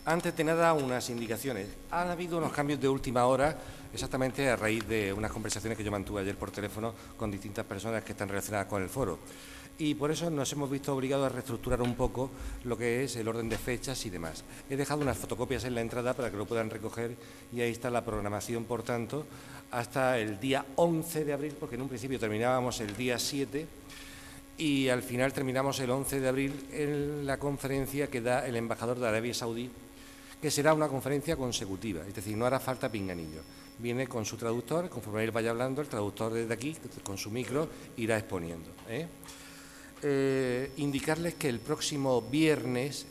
Antes de nada, unas indicaciones. Han habido unos cambios de última hora, exactamente a raíz de unas conversaciones que yo mantuve ayer por teléfono con distintas personas que están relacionadas con el foro. Y por eso nos hemos visto obligados a reestructurar un poco lo que es el orden de fechas y demás. He dejado unas fotocopias en la entrada para que lo puedan recoger y ahí está la programación, por tanto, hasta el día 11 de abril, porque en un principio terminábamos el día 7 y al final terminamos el 11 de abril en la conferencia que da el embajador de Arabia Saudí, que será una conferencia consecutiva, es decir, no hará falta pinganillo. Viene con su traductor, conforme él vaya hablando, el traductor desde aquí, con su micro, irá exponiendo. Indicarles que el próximo viernes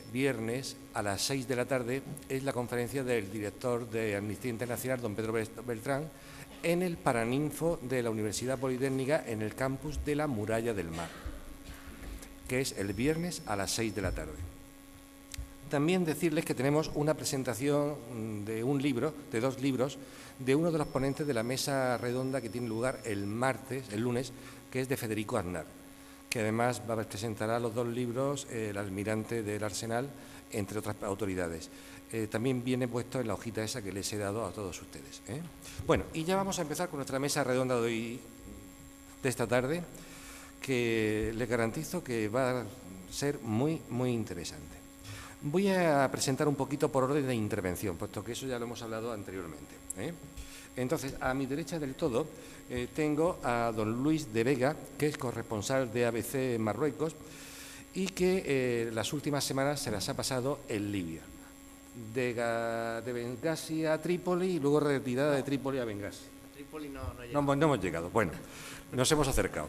a las 6 de la tarde es la conferencia del director de Amnistía Internacional, don Pedro Beltrán, en el Paraninfo de la Universidad Politécnica en el campus de la Muralla del Mar, que es el viernes a las 6 de la tarde. También decirles que tenemos una presentación de un libro, de 2 libros, de uno de los ponentes de la mesa redonda que tiene lugar el lunes, que es de Federico Aznar, que además presentará los 2 libros el almirante del Arsenal, entre otras autoridades. También viene puesto en la hojita esa que les he dado a todos ustedes. Bueno, y ya vamos a empezar con nuestra mesa redonda de esta tarde, que les garantizo que va a ser muy, muy interesante. Voy a presentar un poquito por orden de intervención, puesto que eso ya lo hemos hablado anteriormente. Entonces, a mi derecha del todo tengo a don Luis de Vega, que es corresponsal de ABC en Marruecos y que las últimas semanas se las ha pasado en Libia, de Bengasi a Trípoli y luego retirada de Trípoli a Bengasi. Trípoli no hemos llegado. Bueno, nos hemos acercado.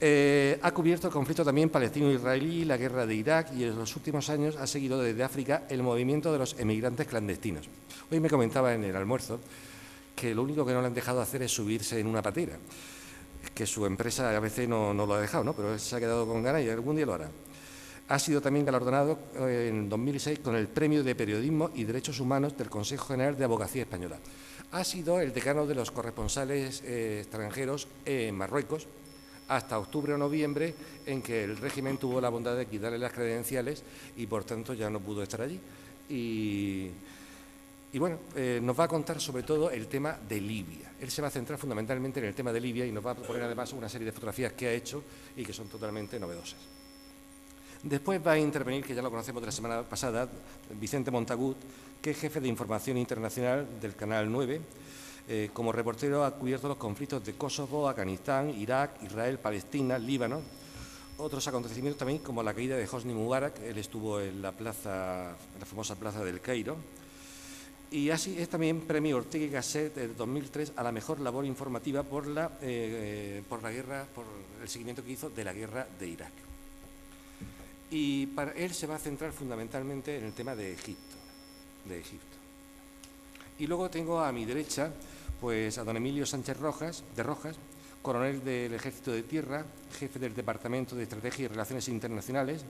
Ha cubierto el conflicto también palestino-israelí, la guerra de Irak y en los últimos años ha seguido desde África el movimiento de los emigrantes clandestinos. Hoy me comentaba en el almuerzo que lo único que no le han dejado hacer es subirse en una patera, que su empresa a veces no lo ha dejado, ¿no? Pero él se ha quedado con ganas y algún día lo hará. Ha sido también galardonado en 2006 con el Premio de Periodismo y Derechos Humanos del Consejo General de Abogacía Española. Ha sido el decano de los corresponsales extranjeros en Marruecos hasta octubre o noviembre, en que el régimen tuvo la bondad de quitarle las credenciales y, por tanto, ya no pudo estar allí. Y bueno, nos va a contar sobre todo el tema de Libia. Él se va a centrar fundamentalmente en el tema de Libia y nos va a proponer además una serie de fotografías que ha hecho y que son totalmente novedosas. Después va a intervenir, que ya lo conocemos de la semana pasada, Vicente Montagut, que es jefe de Información Internacional del Canal 9. Como reportero ha cubierto los conflictos de Kosovo, Afganistán, Irak, Israel, Palestina, Líbano. Otros acontecimientos también, como la caída de Hosni Mubarak. Él estuvo en la famosa plaza del Cairo. Y así es también premio Ortega y Gasset del 2003 a la mejor labor informativa por el seguimiento que hizo de la guerra de Irak. Y para él se va a centrar fundamentalmente en el tema de Egipto. Y luego tengo a mi derecha pues a don Emilio Sánchez Rojas, coronel del Ejército de Tierra, jefe del Departamento de Estrategia y Relaciones Internacionales.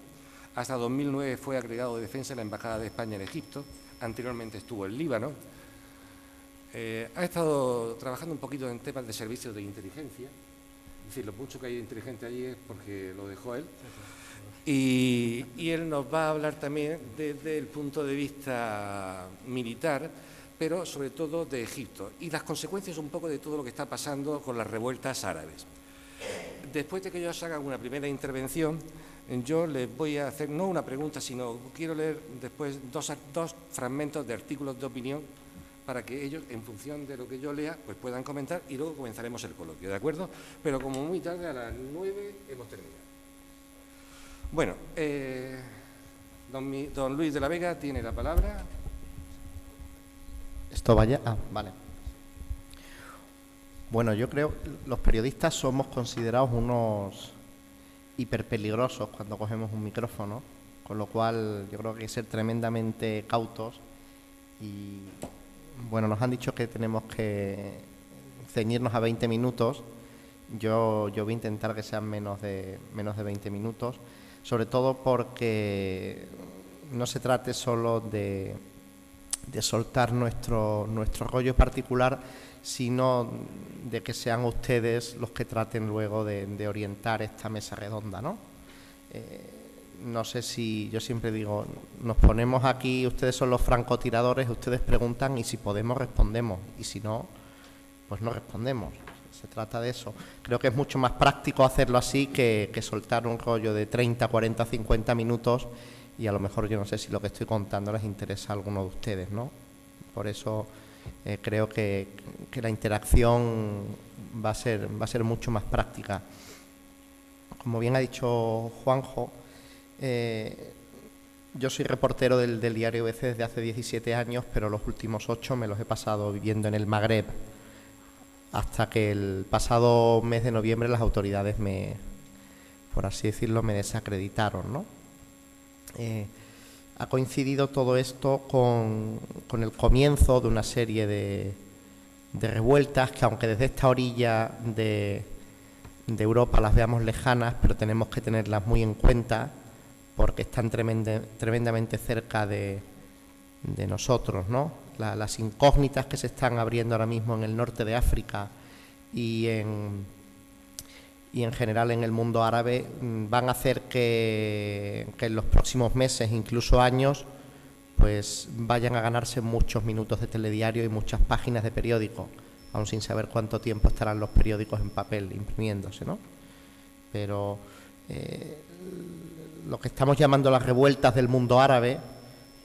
Hasta 2009 fue agregado de defensa en la Embajada de España en Egipto. Anteriormente estuvo en Líbano. Ha estado trabajando un poquito en temas de servicios de inteligencia. Es decir, lo mucho que hay de inteligente allí es porque lo dejó él. Y él nos va a hablar también desde el punto de vista militar, pero sobre todo de Egipto y las consecuencias un poco de todo lo que está pasando con las revueltas árabes. Después de que ellos hagan una primera intervención, yo les voy a hacer no una pregunta, sino quiero leer después dos fragmentos de artículos de opinión para que ellos, en función de lo que yo lea, pues puedan comentar y luego comenzaremos el coloquio, ¿de acuerdo? Pero como muy tarde, a las 9 hemos terminado. Bueno, don Luis de la Vega tiene la palabra. Esto vaya... vale. Bueno, yo creo que los periodistas somos considerados unos hiperpeligrosos cuando cogemos un micrófono, con lo cual yo creo que hay que ser tremendamente cautos y, bueno, nos han dicho que tenemos que ceñirnos a 20 minutos. Yo voy a intentar que sean menos de 20 minutos, sobre todo porque no se trate solo de soltar nuestro rollo particular, sino de que sean ustedes los que traten luego de orientar esta mesa redonda, ¿no? no sé si, yo siempre digo, nos ponemos aquí, ustedes son los francotiradores, ustedes preguntan y si podemos respondemos, y si no, pues no respondemos. Se trata de eso. Creo que es mucho más práctico hacerlo así que soltar un rollo de 30, 40, 50 minutos y a lo mejor yo no sé si lo que estoy contando les interesa a alguno de ustedes, ¿no? Por eso creo que la interacción va a ser mucho más práctica. Como bien ha dicho Juanjo, yo soy reportero del diario ABC desde hace 17 años, pero los últimos 8 me los he pasado viviendo en el Magreb, hasta que el pasado mes de noviembre las autoridades por así decirlo, me desacreditaron, ¿no? Ha coincidido todo esto con el comienzo de una serie de revueltas que, aunque desde esta orilla de Europa las veamos lejanas, pero tenemos que tenerlas muy en cuenta porque están tremendamente cerca de nosotros, ¿no? Las incógnitas que se están abriendo ahora mismo en el norte de África y en general en el mundo árabe van a hacer que en los próximos meses, incluso años, pues vayan a ganarse muchos minutos de telediario y muchas páginas de periódico, aún sin saber cuánto tiempo estarán los periódicos en papel imprimiéndose, ¿no? Pero lo que estamos llamando las revueltas del mundo árabe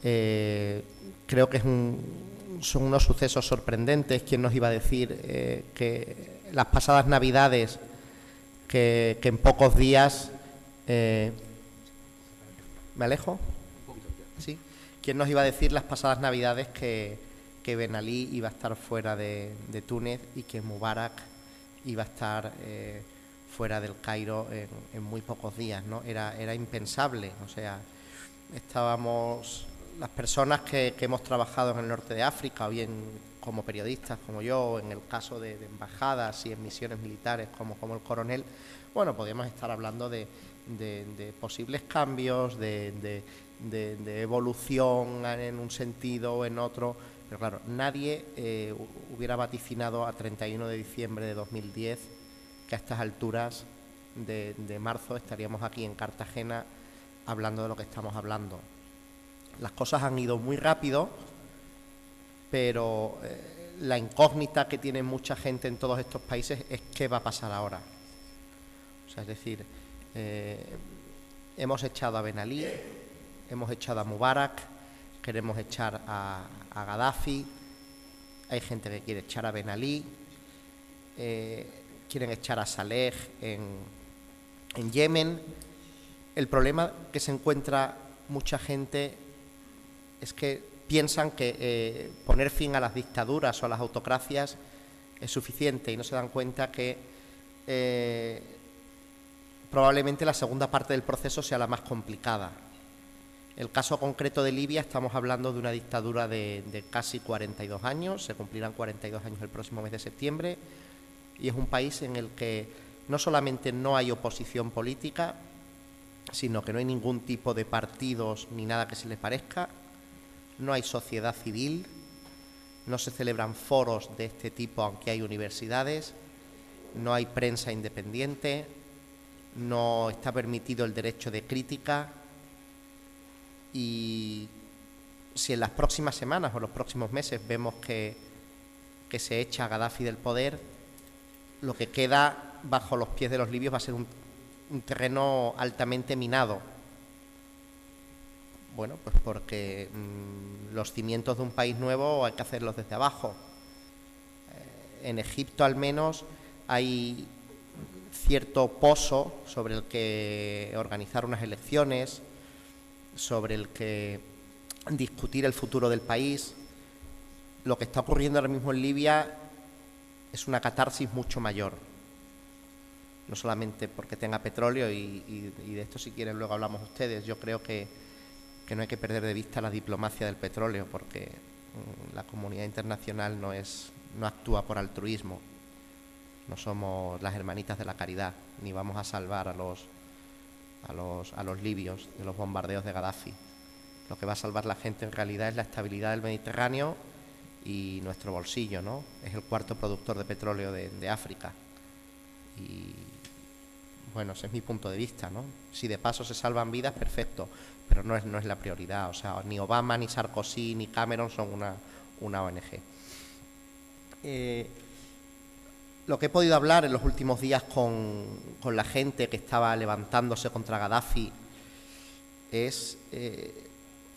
creo que son unos sucesos sorprendentes. ¿Quién nos iba a decir que las pasadas Navidades, que en pocos días... ¿Me alejo? ¿Sí? ¿Quién nos iba a decir las pasadas Navidades que Ben Ali iba a estar fuera de Túnez y que Mubarak iba a estar fuera del Cairo en muy pocos días, ¿no? Era impensable. O sea, estábamos... Las personas que hemos trabajado en el norte de África, o bien como periodistas como yo, en el caso de embajadas y en misiones militares como el coronel, bueno, podríamos estar hablando de posibles cambios, de evolución en un sentido o en otro, pero claro, nadie hubiera vaticinado a 31 de diciembre de 2010 que a estas alturas de marzo estaríamos aquí en Cartagena hablando de lo que estamos hablando. Las cosas han ido muy rápido, pero la incógnita que tiene mucha gente en todos estos países es qué va a pasar ahora. O sea, es decir, hemos echado a Ben Ali, hemos echado a Mubarak, queremos echar a Gaddafi, hay gente que quiere echar a Ben Ali, quieren echar a Saleh en Yemen. El problema que se encuentra mucha gente es que piensan que poner fin a las dictaduras o a las autocracias es suficiente y no se dan cuenta que probablemente la segunda parte del proceso sea la más complicada. El caso concreto de Libia, estamos hablando de una dictadura de casi 42 años, se cumplirán 42 años el próximo mes de septiembre, y es un país en el que no solamente no hay oposición política, sino que no hay ningún tipo de partidos ni nada que se le parezca. No hay sociedad civil, no se celebran foros de este tipo aunque hay universidades, no hay prensa independiente, no está permitido el derecho de crítica y si en las próximas semanas o los próximos meses vemos que se echa a Gaddafi del poder, lo que queda bajo los pies de los libios va a ser un terreno altamente minado. Bueno, pues porque los cimientos de un país nuevo hay que hacerlos desde abajo. En Egipto, al menos, hay cierto pozo sobre el que organizar unas elecciones, sobre el que discutir el futuro del país. Lo que está ocurriendo ahora mismo en Libia es una catarsis mucho mayor. No solamente porque tenga petróleo, y de esto si quieren luego hablamos ustedes. Yo creo que no hay que perder de vista la diplomacia del petróleo, porque la comunidad internacional no actúa por altruismo. No somos las hermanitas de la caridad, ni vamos a salvar a los libios de los bombardeos de Gaddafi. Lo que va a salvar la gente en realidad es la estabilidad del Mediterráneo y nuestro bolsillo, ¿no? Es el cuarto productor de petróleo de África. Y Bueno, ese es mi punto de vista, ¿no? Si de paso se salvan vidas, perfecto, pero no es la prioridad. O sea, ni Obama, ni Sarkozy, ni Cameron son una ONG. Lo que he podido hablar en los últimos días con la gente que estaba levantándose contra Gaddafi es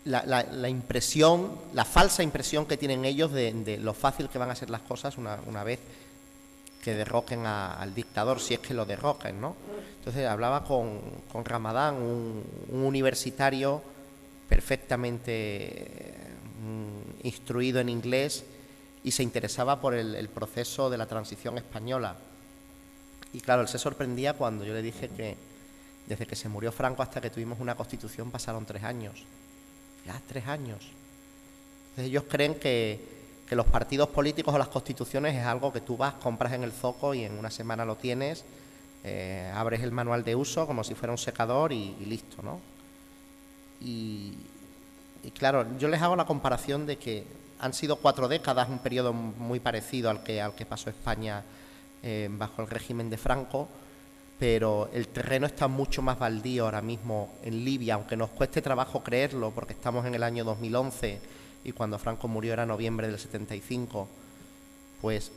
la impresión, la falsa impresión que tienen ellos de lo fácil que van a ser las cosas una vez que derroquen al dictador, si es que lo derroquen, ¿no? Entonces hablaba con Ramadán, un universitario perfectamente instruido en inglés, y se interesaba por el proceso de la transición española. Y claro, él se sorprendía cuando yo le dije que desde que se murió Franco hasta que tuvimos una constitución pasaron 3 años. Ya, 3 años. Entonces ellos creen que los partidos políticos o las constituciones es algo que tú vas, compras en el zoco y en una semana lo tienes, abres el manual de uso como si fuera un secador y listo, ¿no? Y claro, yo les hago la comparación de que han sido 4 décadas, un periodo muy parecido al que pasó España bajo el régimen de Franco, pero el terreno está mucho más baldío ahora mismo en Libia, aunque nos cueste trabajo creerlo, porque estamos en el año 2011 y cuando Franco murió era noviembre del 75, pues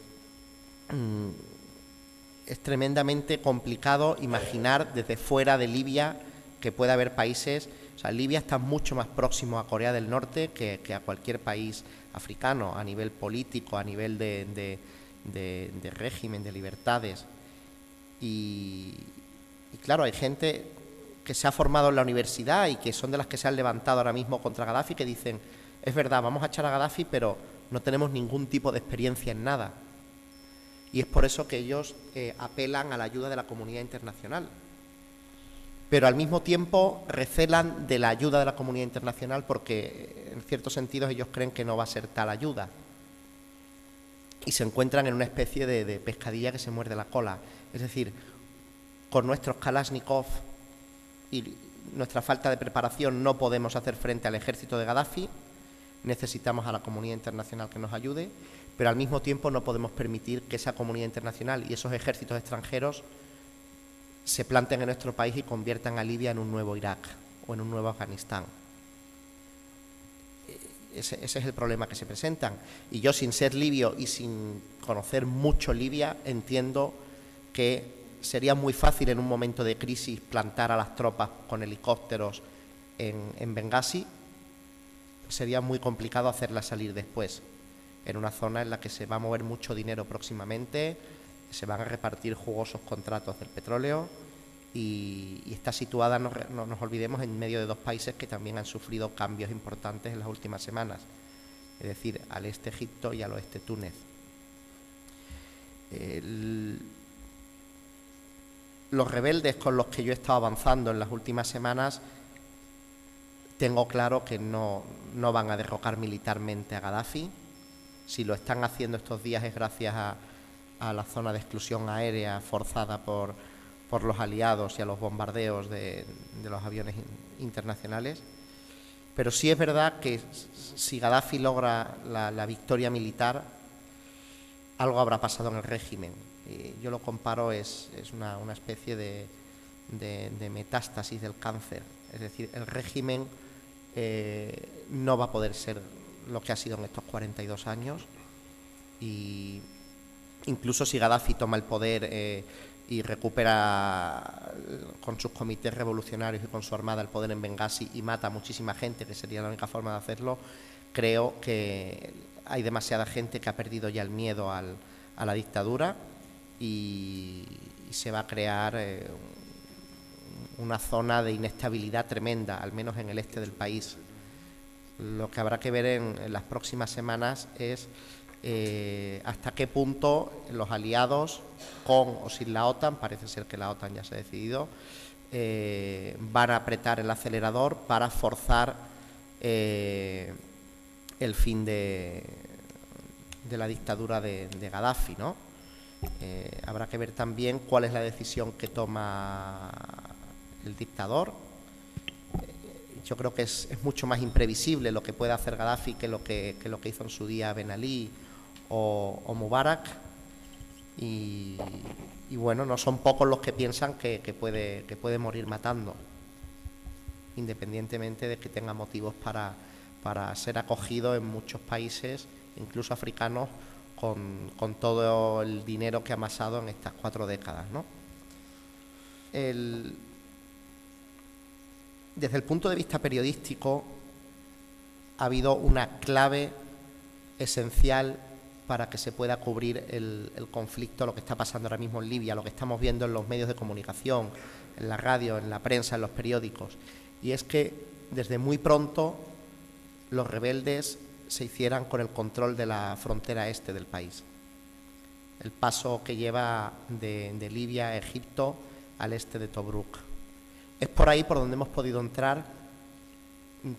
es tremendamente complicado imaginar desde fuera de Libia que pueda haber países. O sea, Libia está mucho más próximo a Corea del Norte que a cualquier país africano, a nivel político, a nivel de régimen, de libertades. Y claro, hay gente que se ha formado en la universidad y que son de las que se han levantado ahora mismo contra Gaddafi, que dicen, es verdad, vamos a echar a Gaddafi, pero no tenemos ningún tipo de experiencia en nada. Y es por eso que ellos apelan a la ayuda de la comunidad internacional. Pero al mismo tiempo recelan de la ayuda de la comunidad internacional porque en ciertos sentidos ellos creen que no va a ser tal ayuda. Y se encuentran en una especie de pescadilla que se muerde la cola. Es decir, con nuestros Kalashnikov y nuestra falta de preparación no podemos hacer frente al ejército de Gaddafi, necesitamos a la comunidad internacional que nos ayude, pero al mismo tiempo no podemos permitir que esa comunidad internacional y esos ejércitos extranjeros se planten en nuestro país y conviertan a Libia en un nuevo Irak o en un nuevo Afganistán. Ese es el problema que se presentan. Y yo, sin ser libio y sin conocer mucho Libia, entiendo que sería muy fácil en un momento de crisis plantar a las tropas con helicópteros en Bengasi. Sería muy complicado hacerlas salir después, en una zona en la que se va a mover mucho dinero próximamente, se van a repartir jugosos contratos del petróleo y está situada, no nos olvidemos, en medio de 2 países que también han sufrido cambios importantes en las últimas semanas, es decir, al este Egipto y al oeste Túnez. Los rebeldes con los que yo he estado avanzando en las últimas semanas, tengo claro que no van a derrocar militarmente a Gaddafi. Si lo están haciendo estos días es gracias a la zona de exclusión aérea forzada por los aliados y a los bombardeos de los aviones internacionales. Pero sí es verdad que si Gaddafi logra la victoria militar, algo habrá pasado en el régimen. Yo lo comparo, es una especie de metástasis del cáncer. Es decir, el régimen no va a poder ser lo que ha sido en estos 42 años. Y incluso si Gaddafi toma el poder y recupera con sus comités revolucionarios y con su armada el poder en Bengasi y mata a muchísima gente, que sería la única forma de hacerlo, creo que hay demasiada gente que ha perdido ya el miedo a la dictadura y se va a crear una zona de inestabilidad tremenda, al menos en el este del país. Lo que habrá que ver en las próximas semanas es hasta qué punto los aliados, con o sin la OTAN, parece ser que la OTAN ya se ha decidido, van a apretar el acelerador para forzar el fin de la dictadura de Gaddafi, ¿no? Habrá que ver también cuál es la decisión que toma el dictador. Yo creo que es mucho más imprevisible lo que puede hacer Gaddafi que lo que hizo en su día Ben Ali o Mubarak, y bueno, no son pocos los que piensan que puede morir matando, independientemente de que tenga motivos para ser acogido en muchos países, incluso africanos, con todo el dinero que ha amasado en estas 4 décadas, ¿no? Desde el punto de vista periodístico, ha habido una clave esencial para que se pueda cubrir el conflicto, lo que está pasando ahora mismo en Libia, lo que estamos viendo en los medios de comunicación, en la radio, en la prensa, en los periódicos, y es que desde muy pronto los rebeldes se hicieran con el control de la frontera este del país. El paso que lleva de Libia a Egipto al este de Tobruk. Es por ahí por donde hemos podido entrar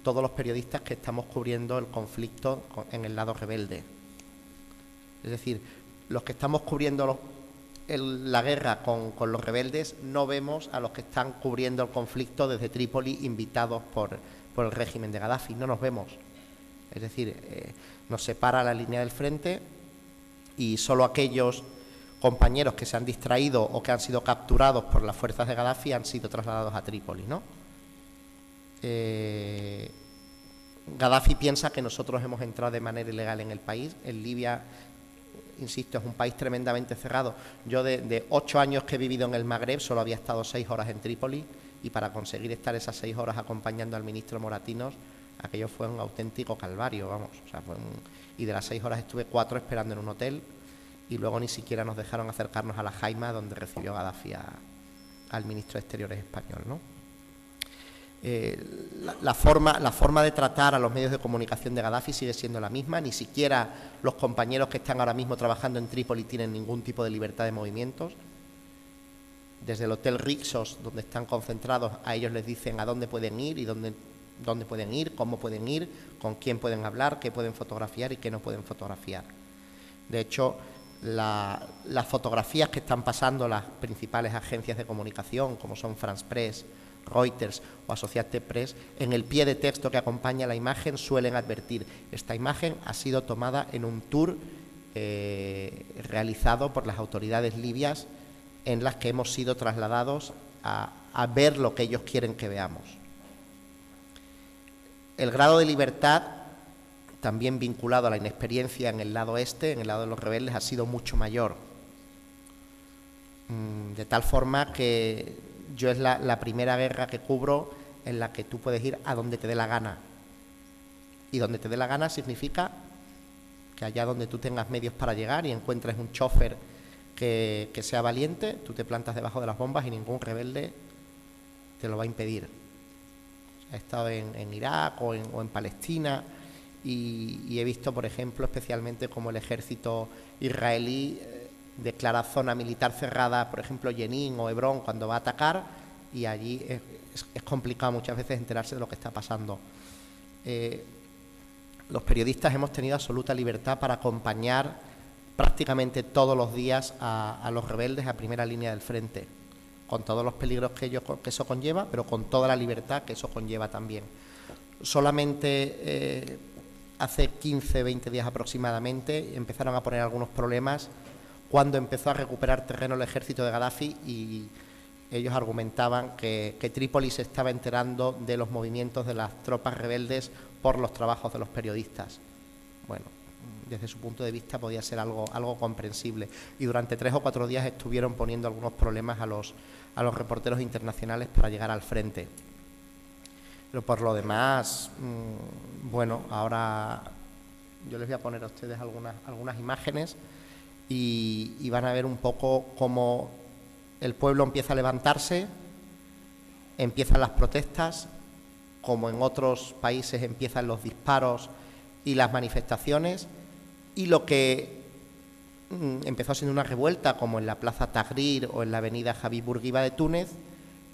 todos los periodistas que estamos cubriendo el conflicto en el lado rebelde. Es decir, los que estamos cubriendo la guerra con los rebeldes no vemos a los que están cubriendo el conflicto desde Trípoli invitados por el régimen de Gaddafi, no nos vemos. Es decir, nos separa la línea del frente y solo aquellos compañeros que se han distraído o que han sido capturados por las fuerzas de Gaddafi han sido trasladados a Trípoli, ¿no? Gaddafi piensa que nosotros hemos entrado de manera ilegal en el país. En Libia, insisto, es un país tremendamente cerrado. Yo de 8 años que he vivido en el Magreb solo había estado 6 horas en Trípoli, y para conseguir estar esas 6 horas acompañando al ministro Moratinos, aquello fue un auténtico calvario, vamos. O sea, y de las 6 horas estuve 4 esperando en un hotel, y luego ni siquiera nos dejaron acercarnos a la Jaima donde recibió Gaddafi al ministro de Exteriores español, ¿no? La forma de tratar a los medios de comunicación de Gaddafi sigue siendo la misma. Ni siquiera los compañeros que están ahora mismo trabajando en Trípoli tienen ningún tipo de libertad de movimientos. Desde el Hotel Rixos, donde están concentrados, a ellos les dicen a dónde pueden ir y dónde pueden ir, cómo pueden ir, con quién pueden hablar, qué pueden fotografiar y qué no pueden fotografiar. De hecho, las fotografías que están pasando las principales agencias de comunicación, como son France Press, Reuters o Associated Press, en el pie de texto que acompaña la imagen suelen advertir: esta imagen ha sido tomada en un tour realizado por las autoridades libias, en las que hemos sido trasladados a ver lo que ellos quieren que veamos. El grado de libertad, también vinculado a la inexperiencia en el lado este, en el lado de los rebeldes, ha sido mucho mayor. De tal forma que yo es la primera guerra que cubro en la que tú puedes ir a donde te dé la gana. Y donde te dé la gana significa que allá donde tú tengas medios para llegar y encuentres un chofer que sea valiente, tú te plantas debajo de las bombas y ningún rebelde te lo va a impedir. He estado en Irak o en Palestina y he visto, por ejemplo, especialmente cómo el ejército israelí declara zona militar cerrada, por ejemplo, Jenin o Hebrón, cuando va a atacar, y allí es complicado muchas veces enterarse de lo que está pasando. Los periodistas hemos tenido absoluta libertad para acompañar prácticamente todos los días a los rebeldes a primera línea del frente, con todos los peligros que eso conlleva, pero con toda la libertad que eso conlleva también. Solamente hace 15, 20 días aproximadamente empezaron a poner algunos problemas cuando empezó a recuperar terreno el ejército de Gaddafi, y ellos argumentaban que Trípoli se estaba enterando de los movimientos de las tropas rebeldes por los trabajos de los periodistas. Bueno, desde su punto de vista podía ser algo comprensible, y durante 3 o 4 días estuvieron poniendo algunos problemas a los reporteros internacionales para llegar al frente. Pero por lo demás, bueno, ahora yo les voy a poner a ustedes algunas imágenes y van a ver un poco cómo el pueblo empieza a levantarse, empiezan las protestas, como en otros países empiezan los disparos y las manifestaciones, y lo que empezó siendo una revuelta, como en la Plaza Tahrir o en la avenida Habib Bourguiba de Túnez,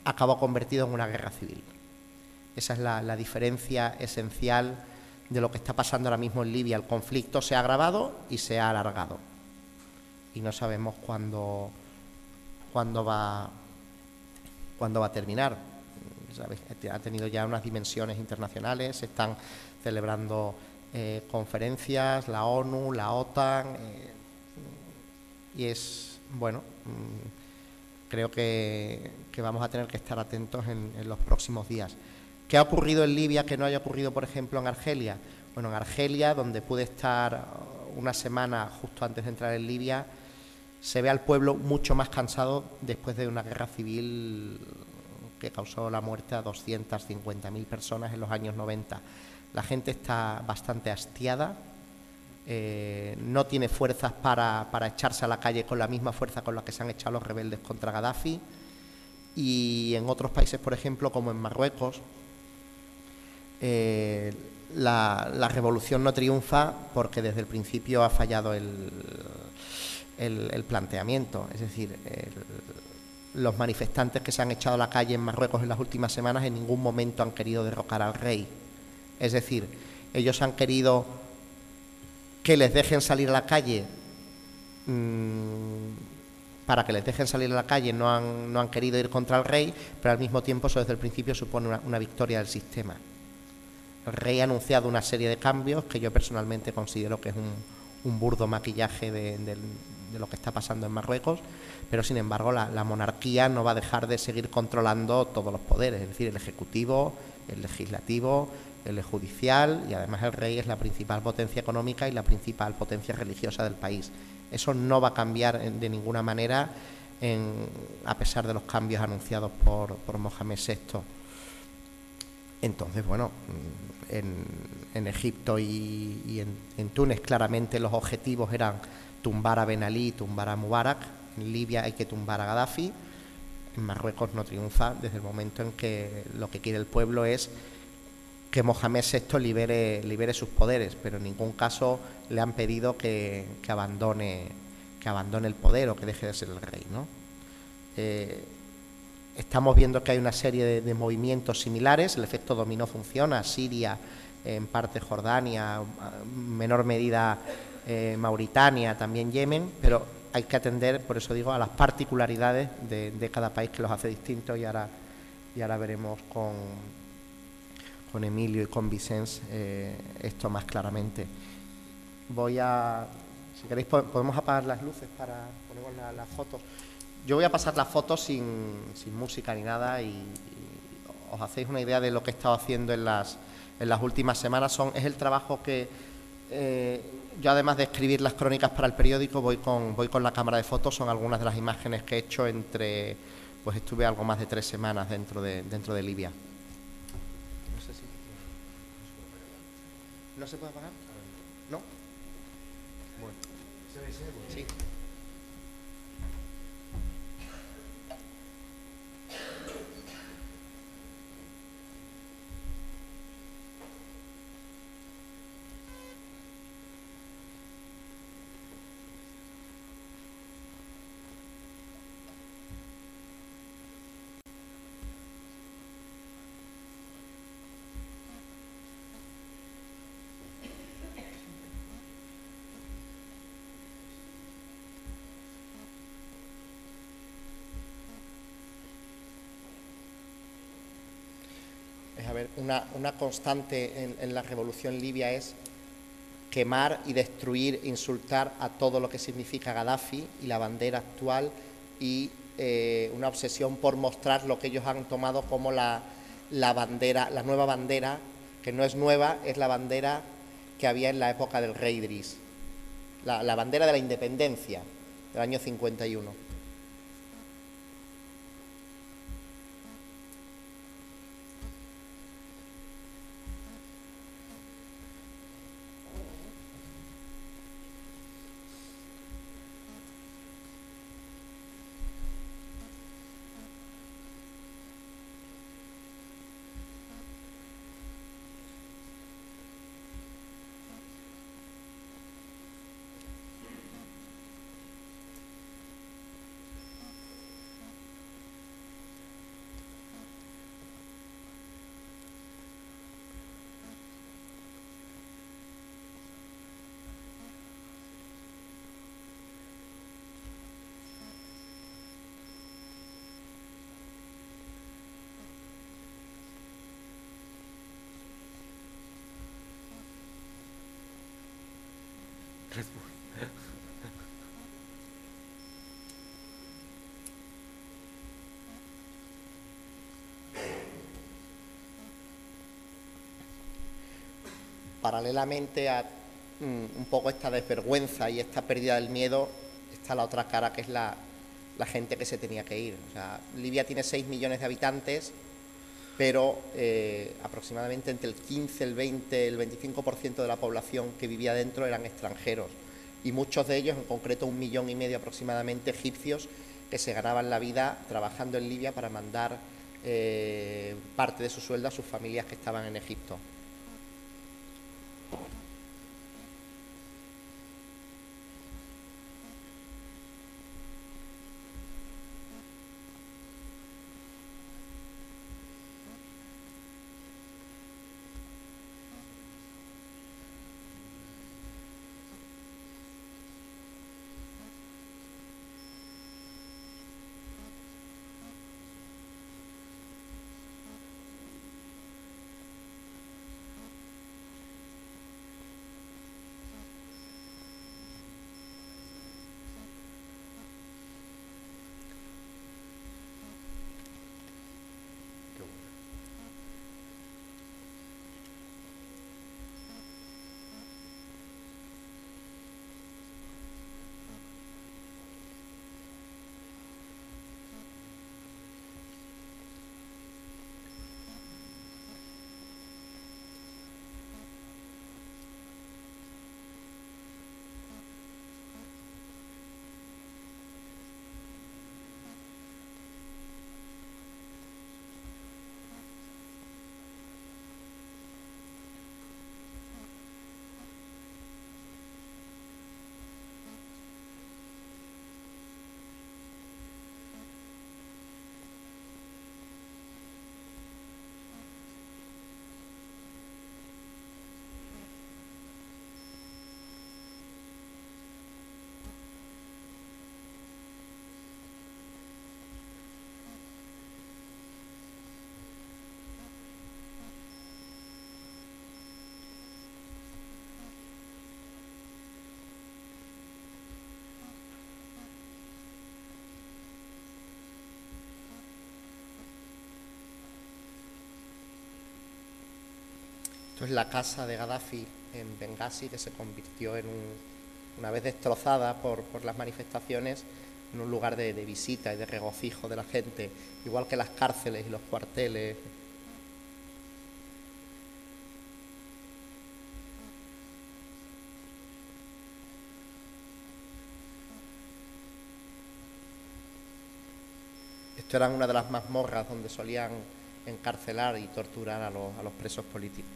acabó convertido en una guerra civil. Esa es la diferencia esencial de lo que está pasando ahora mismo en Libia. El conflicto se ha agravado y se ha alargado, y no sabemos cuándo va a terminar. ¿Sabes? Ha tenido ya unas dimensiones internacionales, se están celebrando conferencias, la ONU, la OTAN, y es, bueno, creo que vamos a tener que estar atentos en los próximos días. ¿Qué ha ocurrido en Libia que no haya ocurrido, por ejemplo, en Argelia? Bueno, en Argelia, donde pude estar una semana justo antes de entrar en Libia, se ve al pueblo mucho más cansado después de una guerra civil que causó la muerte a 250.000 personas en los años 90. La gente está bastante hastiada, no tiene fuerzas para echarse a la calle con la misma fuerza con la que se han echado los rebeldes contra Gaddafi, y en otros países, por ejemplo, como en Marruecos, la revolución no triunfa porque desde el principio ha fallado el planteamiento. Es decir, los manifestantes que se han echado a la calle en Marruecos en las últimas semanas en ningún momento han querido derrocar al rey. Es decir, ellos han querido que les dejen salir a la calle. Para que les dejen salir a la calle no han querido ir contra el rey, pero al mismo tiempo eso desde el principio supone una victoria del sistema. El rey ha anunciado una serie de cambios que yo personalmente considero que es un burdo maquillaje de lo que está pasando en Marruecos, pero sin embargo la monarquía no va a dejar de seguir controlando todos los poderes, es decir, el ejecutivo, el legislativo, el judicial, y además el rey es la principal potencia económica y la principal potencia religiosa del país. Eso no va a cambiar de ninguna manera a pesar de los cambios anunciados por Mohamed VI. Entonces, bueno, en Egipto y en Túnez claramente los objetivos eran tumbar a Ben Ali, tumbar a Mubarak. En Libia hay que tumbar a Gaddafi. En Marruecos no triunfa desde el momento en que lo que quiere el pueblo es que Mohamed VI libere sus poderes, pero en ningún caso le han pedido que abandone el poder o que deje de ser el rey, ¿no? Estamos viendo que hay una serie de movimientos similares, el efecto dominó funciona, Siria, en parte Jordania, en menor medida Mauritania, también Yemen, pero hay que atender, por eso digo, a las particularidades de cada país que los hace distintos, y ahora veremos con Emilio y con Vicens esto más claramente. Si queréis podemos apagar las luces para poner las fotos. Yo voy a pasar las fotos sin música ni nada, y os hacéis una idea de lo que he estado haciendo en las últimas semanas. Es el trabajo que yo, además de escribir las crónicas para el periódico, voy con la cámara de fotos. Son algunas de las imágenes que he hecho pues estuve algo más de 3 semanas dentro de Libia. No sé si... ¿No se puede apagar? ¿No? Bueno. Sí. A ver, una constante en la revolución libia es quemar y destruir, insultar a todo lo que significa Gaddafi y la bandera actual, y una obsesión por mostrar lo que ellos han tomado como la nueva bandera, que no es nueva, es la bandera que había en la época del rey Idris, la bandera de la independencia del año 51. paralelamente a un poco esta desvergüenza y esta pérdida del miedo, está la otra cara, que es la gente que se tenía que ir. O sea, Libia tiene 6 millones de habitantes, pero aproximadamente entre el 15, el 20, el 25% de la población que vivía dentro eran extranjeros, y muchos de ellos, en concreto 1,5 millones aproximadamente, egipcios, que se ganaban la vida trabajando en Libia para mandar parte de su sueldo a sus familias que estaban en Egipto. Esto es la casa de Gaddafi en Bengasi, que se convirtió en una vez destrozada por las manifestaciones, en un lugar de visita y de regocijo de la gente, igual que las cárceles y los cuarteles. Esto era una de las mazmorras donde solían encarcelar y torturar a los presos políticos.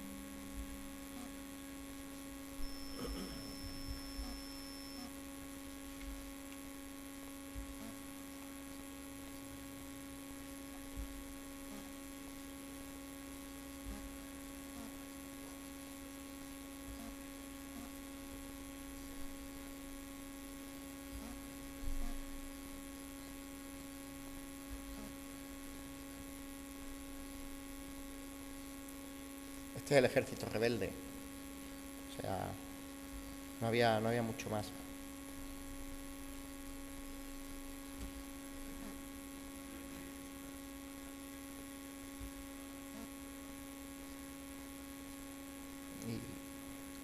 Este es el ejército rebelde. O sea, no había mucho más.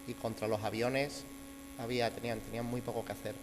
Y contra los aviones tenían muy poco que hacer.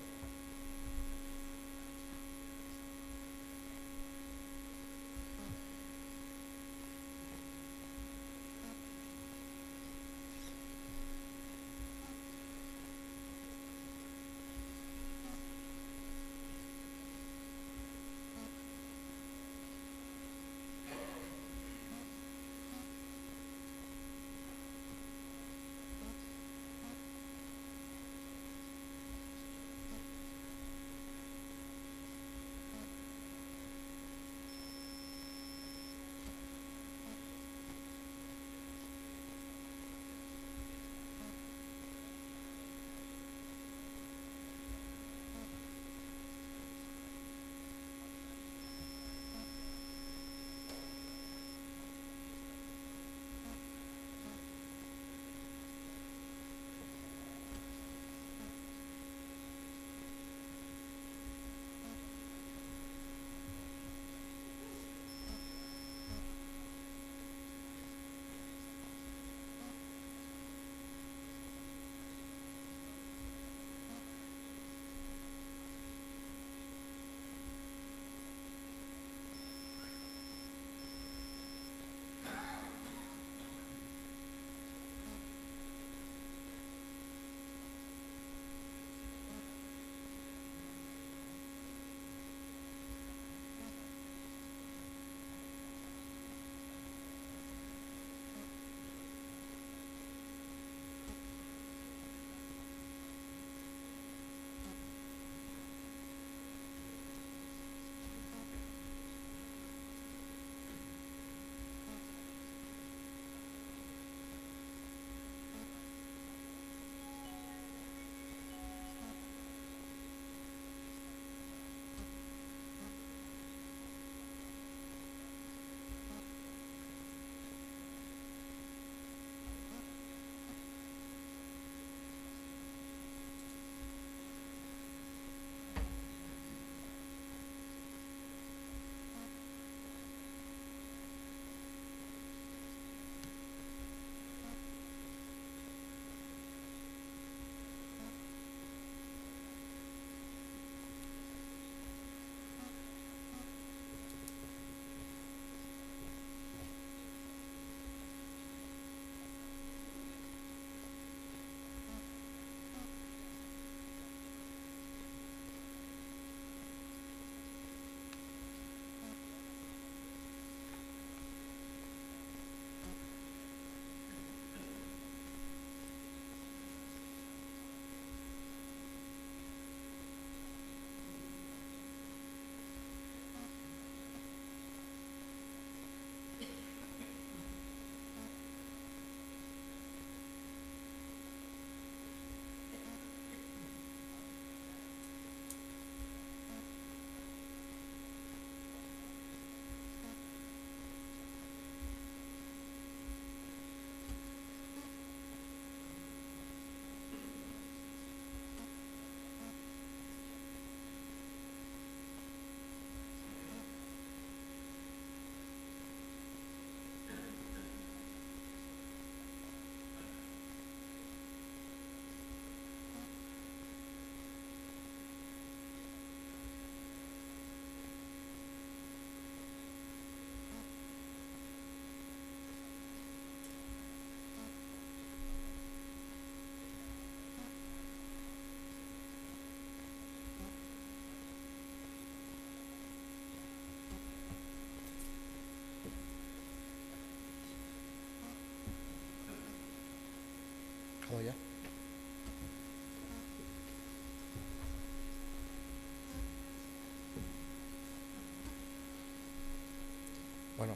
Bueno.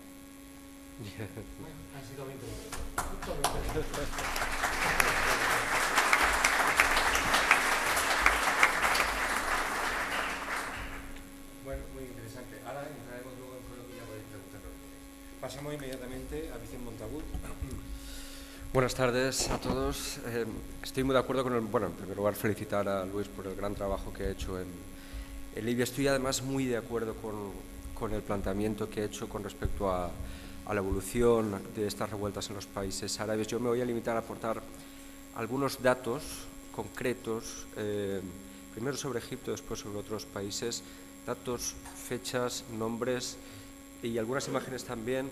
Han sido 20 minutos. Bueno, muy interesante. Ahora entraremos luego en lo que ya podéis preguntar. Pasamos inmediatamente a Vicente Montagut. Buenas tardes a todos. Estoy muy de acuerdo con bueno, en primer lugar felicitar a Luis por el gran trabajo que ha hecho en Libia. Estoy además muy de acuerdo con el planteamiento que ha hecho con respecto a la evolución de estas revueltas en los países árabes. Yo me voy a limitar a aportar algunos datos concretos, primero sobre Egipto, después sobre otros países, datos, fechas, nombres y algunas imágenes también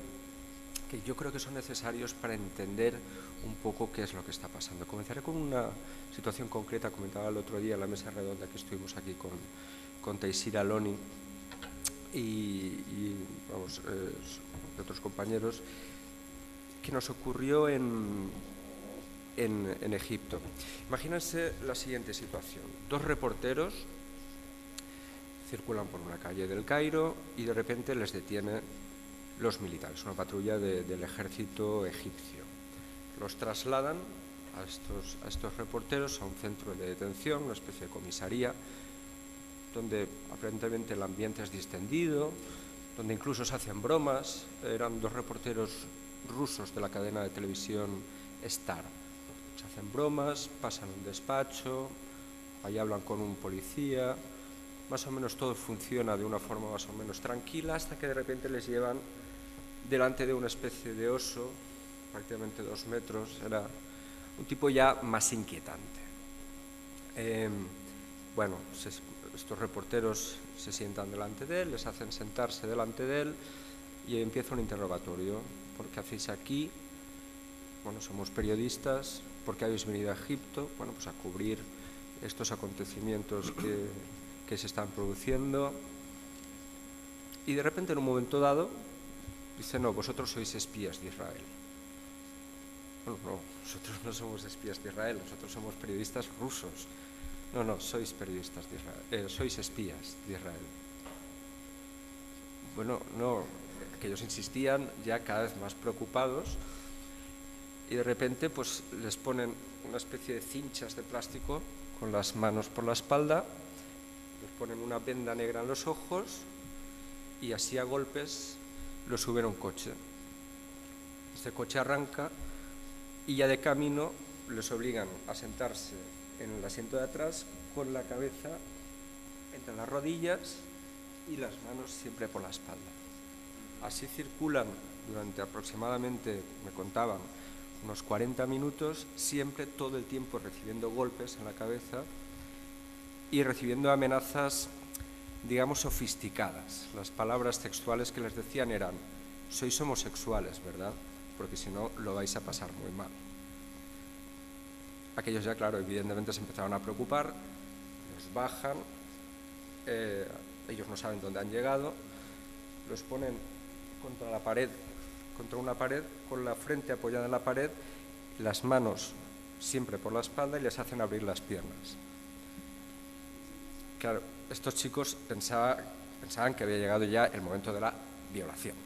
que yo creo que son necesarios para entender un poco qué es lo que está pasando. Comenzaré con una situación concreta. Comentaba el otro día en la mesa redonda que estuvimos aquí con Taysir Aloni y vamos, de otros compañeros, que nos ocurrió en Egipto. Imagínense la siguiente situación. Dos reporteros circulan por una calle del Cairo y de repente les detiene los militares, una patrulla del ejército egipcio. Los trasladan a estos reporteros a un centro de detención, una especie de comisaría, donde aparentemente el ambiente es distendido, donde incluso se hacen bromas. Eran dos reporteros rusos de la cadena de televisión Star. Se hacen bromas, pasan un despacho, ahí hablan con un policía, más o menos todo funciona de una forma más o menos tranquila, hasta que de repente les llevan delante de una especie de oso, prácticamente 2 metros. Era un tipo ya más inquietante. Bueno, estos reporteros se sientan delante de él, les hacen sentarse delante de él y empieza un interrogatorio. ¿Por qué hacéis aquí? Bueno, somos periodistas. ¿Por qué habéis venido a Egipto? Bueno, pues a cubrir estos acontecimientos que se están produciendo. Y de repente, en un momento dado, dice: no, vosotros sois espías de Israel. Bueno, no, nosotros no somos espías de Israel, nosotros somos periodistas rusos. No, sois periodistas de Israel, sois espías de Israel. Bueno, no, que ellos insistían, ya cada vez más preocupados, y de repente pues les ponen una especie de cinchas de plástico con las manos por la espalda, les ponen una venda negra en los ojos y así a golpes lo suben a un coche. Este coche arranca y ya de camino les obligan a sentarse en el asiento de atrás con la cabeza entre las rodillas y las manos siempre por la espalda. Así circulan durante aproximadamente, me contaban, unos 40 minutos, siempre todo el tiempo recibiendo golpes en la cabeza y recibiendo amenazas, digamos, sofisticadas. Las palabras textuales que les decían eran: sois homosexuales, ¿verdad? Porque si no, lo vais a pasar muy mal. Aquellos ya, claro, evidentemente se empezaron a preocupar, los bajan, ellos no saben dónde han llegado, los ponen contra la pared, contra una pared, con la frente apoyada en la pared, las manos siempre por la espalda, y les hacen abrir las piernas. Claro, estos chicos pensaban que había llegado ya el momento de la violación.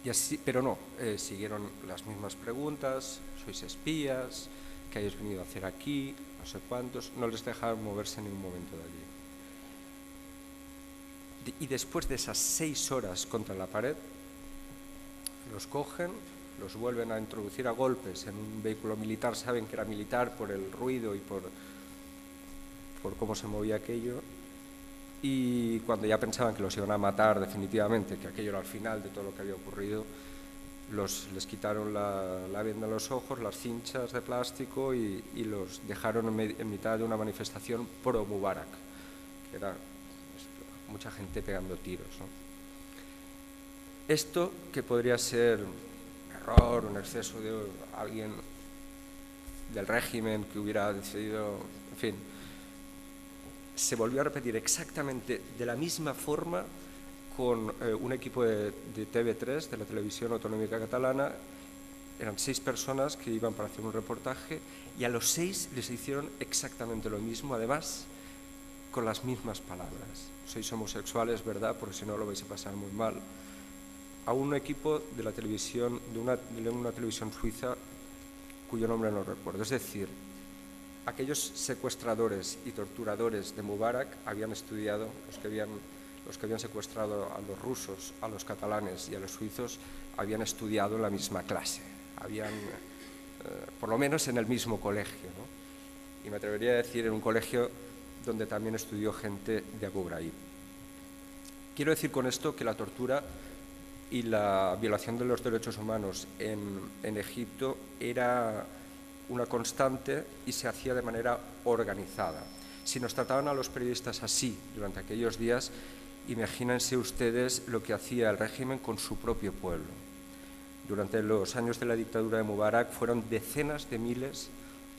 Y así, pero no, siguieron las mismas preguntas: sois espías, ¿qué habéis venido a hacer aquí? No sé cuántos. No les dejaron moverse en ningún momento de allí. Y después de esas 6 horas contra la pared, los cogen, los vuelven a introducir a golpes en un vehículo militar. Saben que era militar por el ruido y por cómo se movía aquello. Y cuando ya pensaban que los iban a matar definitivamente, que aquello era el final de todo lo que había ocurrido, les quitaron la venda en los ojos, las cinchas de plástico, y los dejaron en mitad de una manifestación pro Mubarak, que era mucha gente pegando tiros, ¿no? Esto, que podría ser un error, un exceso de alguien del régimen que hubiera decidido, en fin, se volvió a repetir exactamente de la misma forma con un equipo de TV3, de la Televisión Autonómica Catalana. Eran 6 personas que iban para hacer un reportaje, y a los 6 les hicieron exactamente lo mismo, además con las mismas palabras: sois homosexuales, ¿verdad? Porque si no, lo vais a pasar muy mal. a un equipo de la televisión, de una televisión suiza cuyo nombre no recuerdo. Es decir, aquellos secuestradores y torturadores de Mubarak habían estudiado, los que habían secuestrado a los rusos, a los catalanes y a los suizos, habían estudiado en la misma clase, habían, por lo menos en el mismo colegio, ¿no? Y me atrevería a decir en un colegio donde también estudió gente de Abu Ghraib. Quiero decir con esto que la tortura y la violación de los derechos humanos en Egipto era una constante y se hacía de manera organizada. Si nos trataban a los periodistas así durante aquellos días, imagínense ustedes lo que hacía el régimen con su propio pueblo. Durante los años de la dictadura de Mubarak fueron decenas de miles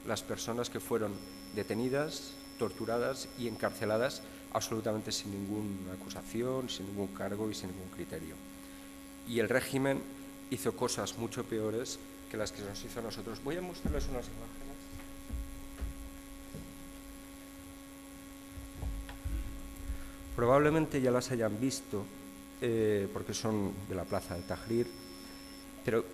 las personas que fueron detenidas, torturadas y encarceladas absolutamente sin ninguna acusación, sin ningún cargo y sin ningún criterio. Y el régimen hizo cosas mucho peores que las que nos hizo a nosotros. Voy a mostrarles unas imágenes. Probablemente ya las hayan visto, porque son de la Plaza del Tahrir, pero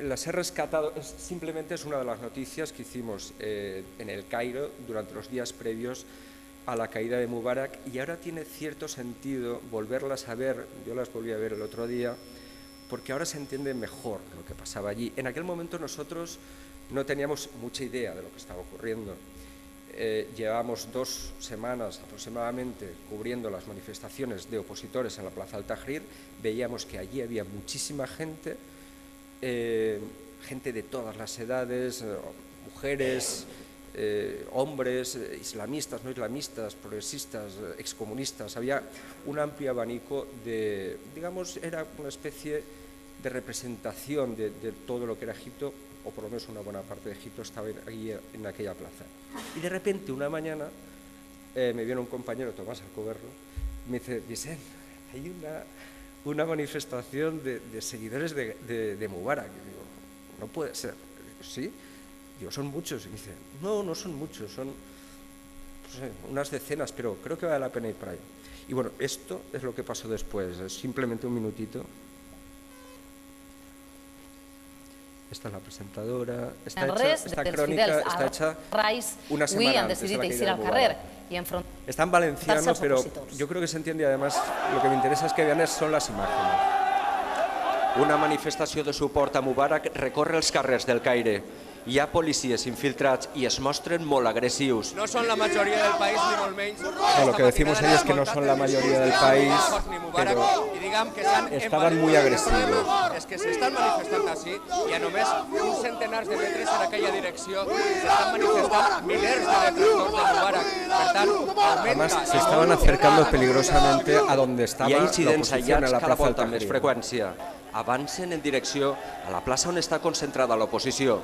las he rescatado, simplemente es una de las noticias que hicimos en el Cairo durante los días previos a la caída de Mubarak, y ahora tiene cierto sentido volverlas a ver. Yo las volví a ver el otro día, porque ahora se entiende mejor lo que pasaba allí. En aquel momento nosotros no teníamos mucha idea de lo que estaba ocurriendo. Llevábamos 2 semanas aproximadamente cubriendo las manifestaciones de opositores en la Plaza del Tahrir. Veíamos que allí había muchísima gente, gente de todas las edades, mujeres, hombres, islamistas, no islamistas, progresistas, excomunistas. Había un amplio abanico de, digamos, era una especie de representación de todo lo que era Egipto, o por lo menos una buena parte de Egipto estaba ahí en aquella plaza. Y de repente, una mañana, me viene un compañero, Tomás Alcoberro, y me dice: Vicent, hay una manifestación de seguidores de Mubarak. Y digo, no puede ser. ¿Sí? Digo, son muchos. Y me dice, no son muchos, son no sé, unas decenas, pero creo que vale la pena ir para allá. Y bueno, esto es lo que pasó después, es simplemente un minutito. Esta es la presentadora. Esta crónica está hecha una semana antes de la caída de Mubarak. Está en valenciano, però yo creo que se entiende. Además, lo que me interesa es que vean son las imágenes. Una manifestació de suport a Mubarak recorre els carrers del Caire. Hi ha policies infiltrats i es mostren molt agressius. No son la mayoría del país, ni molt menys. No, lo que decimos ahí es que no son la mayoría del país, pero estaban muy agresivos. És que s'estan manifestant així i a només uns centenars de metres en aquella direcció s'estan manifestant milers de detractors de Mubarak. Per tant, además, se estaban acercando peligrosamente a donde estaba la oposición en la cada plaza del volta amb més Tahrir. freqüència. Avancen en direcció a la plaça on està concentrada l'oposició.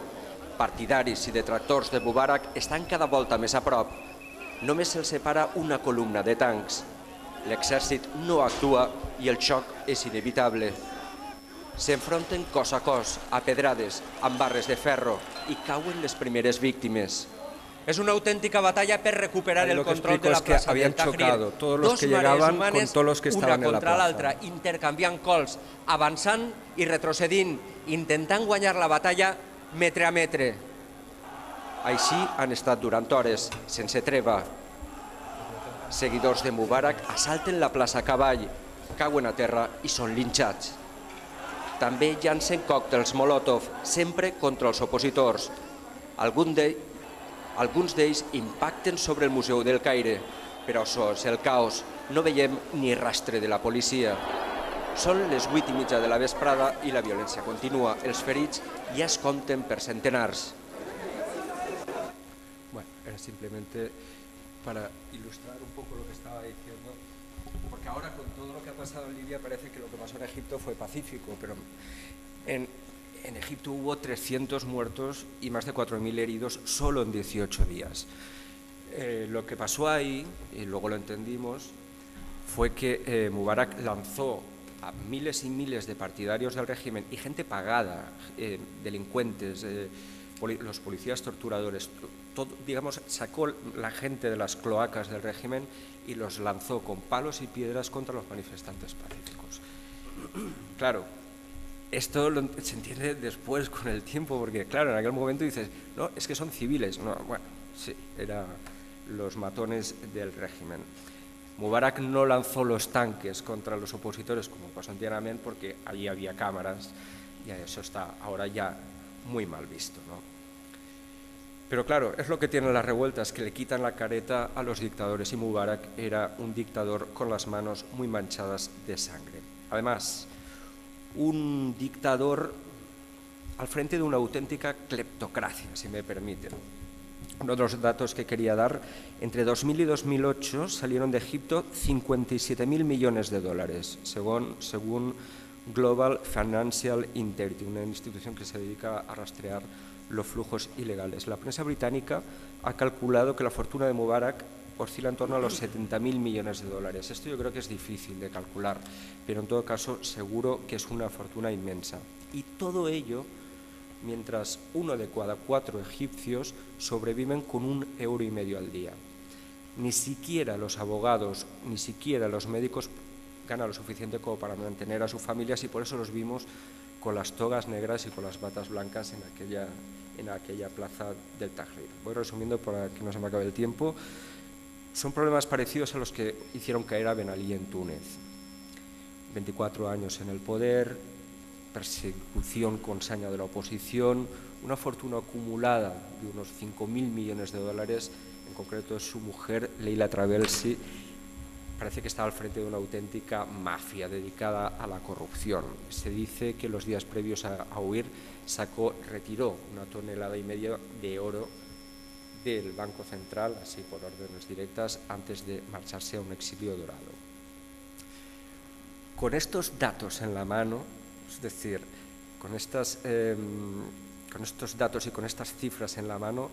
Partidaris i detractors de Mubarak estan cada volta més a prop. Només se'ls separa una columna de tancs. L'exèrcit no actua i el xoc és inevitable. S'enfronten cos a cos, a pedrades, amb barres de ferro, i cauen les primeres víctimes. es una auténtica batalla per recuperar el Lo que control explico de la es que plaça habían del Tahrir. chocado todos los Dos que mares llegaban humanes, con todos los que estaban una en la contra plaza. l'altra, intercanviant cols, avançant i retrocedint, intentant guanyar la batalla metre a metre. Així han estat durant hores, sense treva. Seguidors de Mubarak assalten la plaça a cavall, cauen a terra i són linxats. També llancen còctels Molotov, sempre contra els opositors. Alguns d'ells impacten sobre el Museu del Caire, però això és el caos. No veiem ni rastre de la policia. Són les 8:30 de la vesprada i la violència continua. Els ferits ja es compten per centenars. Bueno, era simplemente para ilustrar un poco lo que estaba diciendo, porque ahora con todo lo que ha pasado en Libia parece que lo que pasó en Egipto fue pacífico, pero en Egipto hubo 300 muertos y más de 4.000 heridos solo en 18 días. Lo que pasó ahí, y luego lo entendimos, fue que Mubarak lanzó a miles y miles de partidarios del régimen y gente pagada, delincuentes, los policías torturadores, todo, digamos, sacó la gente de las cloacas del régimen y los lanzó con palos y piedras contra los manifestantes pacíficos. Claro, Esto se entiende después con el tiempo, porque claro, en aquel momento dices, no, es que son civiles. No, bueno, sí, eran los matones del régimen. Mubarak no lanzó los tanques contra los opositores como pasó en Tiananmen, porque allí había cámaras y eso está ahora ya muy mal visto, ¿no? Pero claro, es lo que tienen las revueltas, que le quitan la careta a los dictadores, y Mubarak era un dictador con las manos muy manchadas de sangre. Además, un dictador al frente de una auténtica cleptocracia, si me permiten. Uno de los datos que quería dar, entre 2000 y 2008 salieron de Egipto 57.000 millones de dólares, según Global Financial Integrity, una institución que se dedica a rastrear los flujos ilegales. La prensa británica ha calculado que la fortuna de Mubarak oscila en torno a los 70.000 millones de dólares. Esto yo creo que es difícil de calcular, pero en todo caso seguro que es una fortuna inmensa. Y todo ello mientras 1 de cada 4 egipcios sobreviven con 1,5 € al día. Ni siquiera los abogados, ni siquiera los médicos ganan lo suficiente como para mantener a sus familias, y por eso los vimos con las togas negras y con las batas blancas en aquella plaza del Tahrir. Voy resumiendo para que no se me acabe el tiempo. Son problemas parecidos a los que hicieron caer a Ben Ali en Túnez. 24 años en el poder, persecución con saña de la oposición, una fortuna acumulada de unos 5.000 millones de dólares, en concreto es su mujer, Leila Trabelsi. Parece que está al frente de una auténtica mafia dedicada a la corrupción. Se dice que los días previos a huir retiró 1,5 toneladas de oro del Banco Central, así por órdenes directas, antes de marcharse a un exilio dorado. Con estos datos en la mano, es decir, con estos datos y con estas cifras en la mano,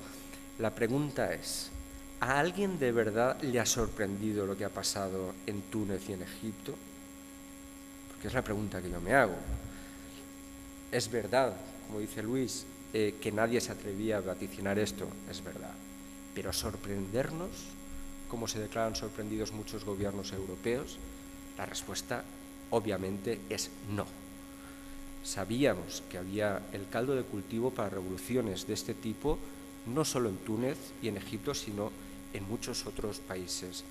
la pregunta es, ¿a alguien de verdad le ha sorprendido lo que ha pasado en Túnez y en Egipto? Porque es la pregunta que yo me hago. Es verdad, como dice Luis, que nadie se atrevía a vaticinar esto, es verdad. Pero sorprendernos, como se declaran sorprendidos muchos gobiernos europeos, la respuesta obviamente es no. Sabíamos que había el caldo de cultivo para revoluciones de este tipo, no solo en Túnez y en Egipto, sino en muchos otros países.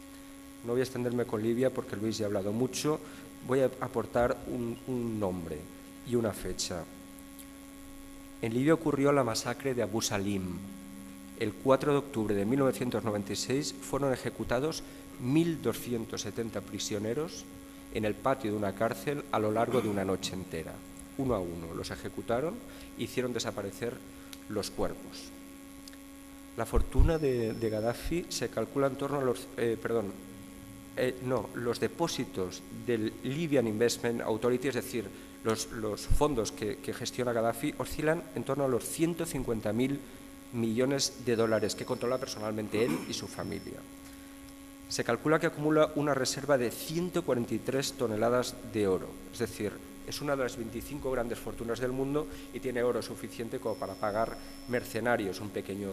No voy a extenderme con Libia porque Luis ya ha hablado mucho, voy a aportar un nombre y una fecha. En Libia ocurrió la masacre de Abu Salim. El 4 de octubre de 1996 fueron ejecutados 1.270 prisioneros en el patio de una cárcel a lo largo de una noche entera. Uno a uno los ejecutaron e hicieron desaparecer los cuerpos. La fortuna de Gaddafi se calcula en torno a los depósitos del Libyan Investment Authority, es decir, los fondos que gestiona Gaddafi, oscilan en torno a los 150.000 millones de dólares que controla personalmente él y su familia. Se calcula que acumula una reserva de 143 toneladas de oro, es decir, es una de las 25 grandes fortunas del mundo y tiene oro suficiente como para pagar mercenarios, un pequeño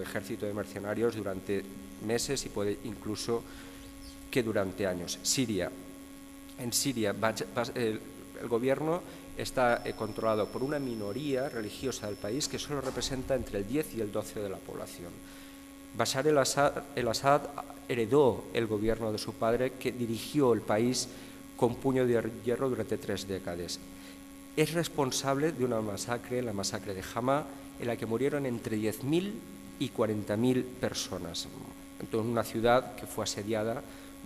ejército de mercenarios durante meses y puede incluso que durante años. Siria. En Siria el gobierno está controlado por una minoría religiosa del país que solo representa entre el 10 y el 12% de la población. Bashar el-Assad heredó el gobierno de su padre, que dirigió el país con puño de hierro durante 3 décadas. Es responsable de una masacre, la masacre de Hama, en la que murieron entre 10.000 y 40.000 personas, en una ciudad que fue asediada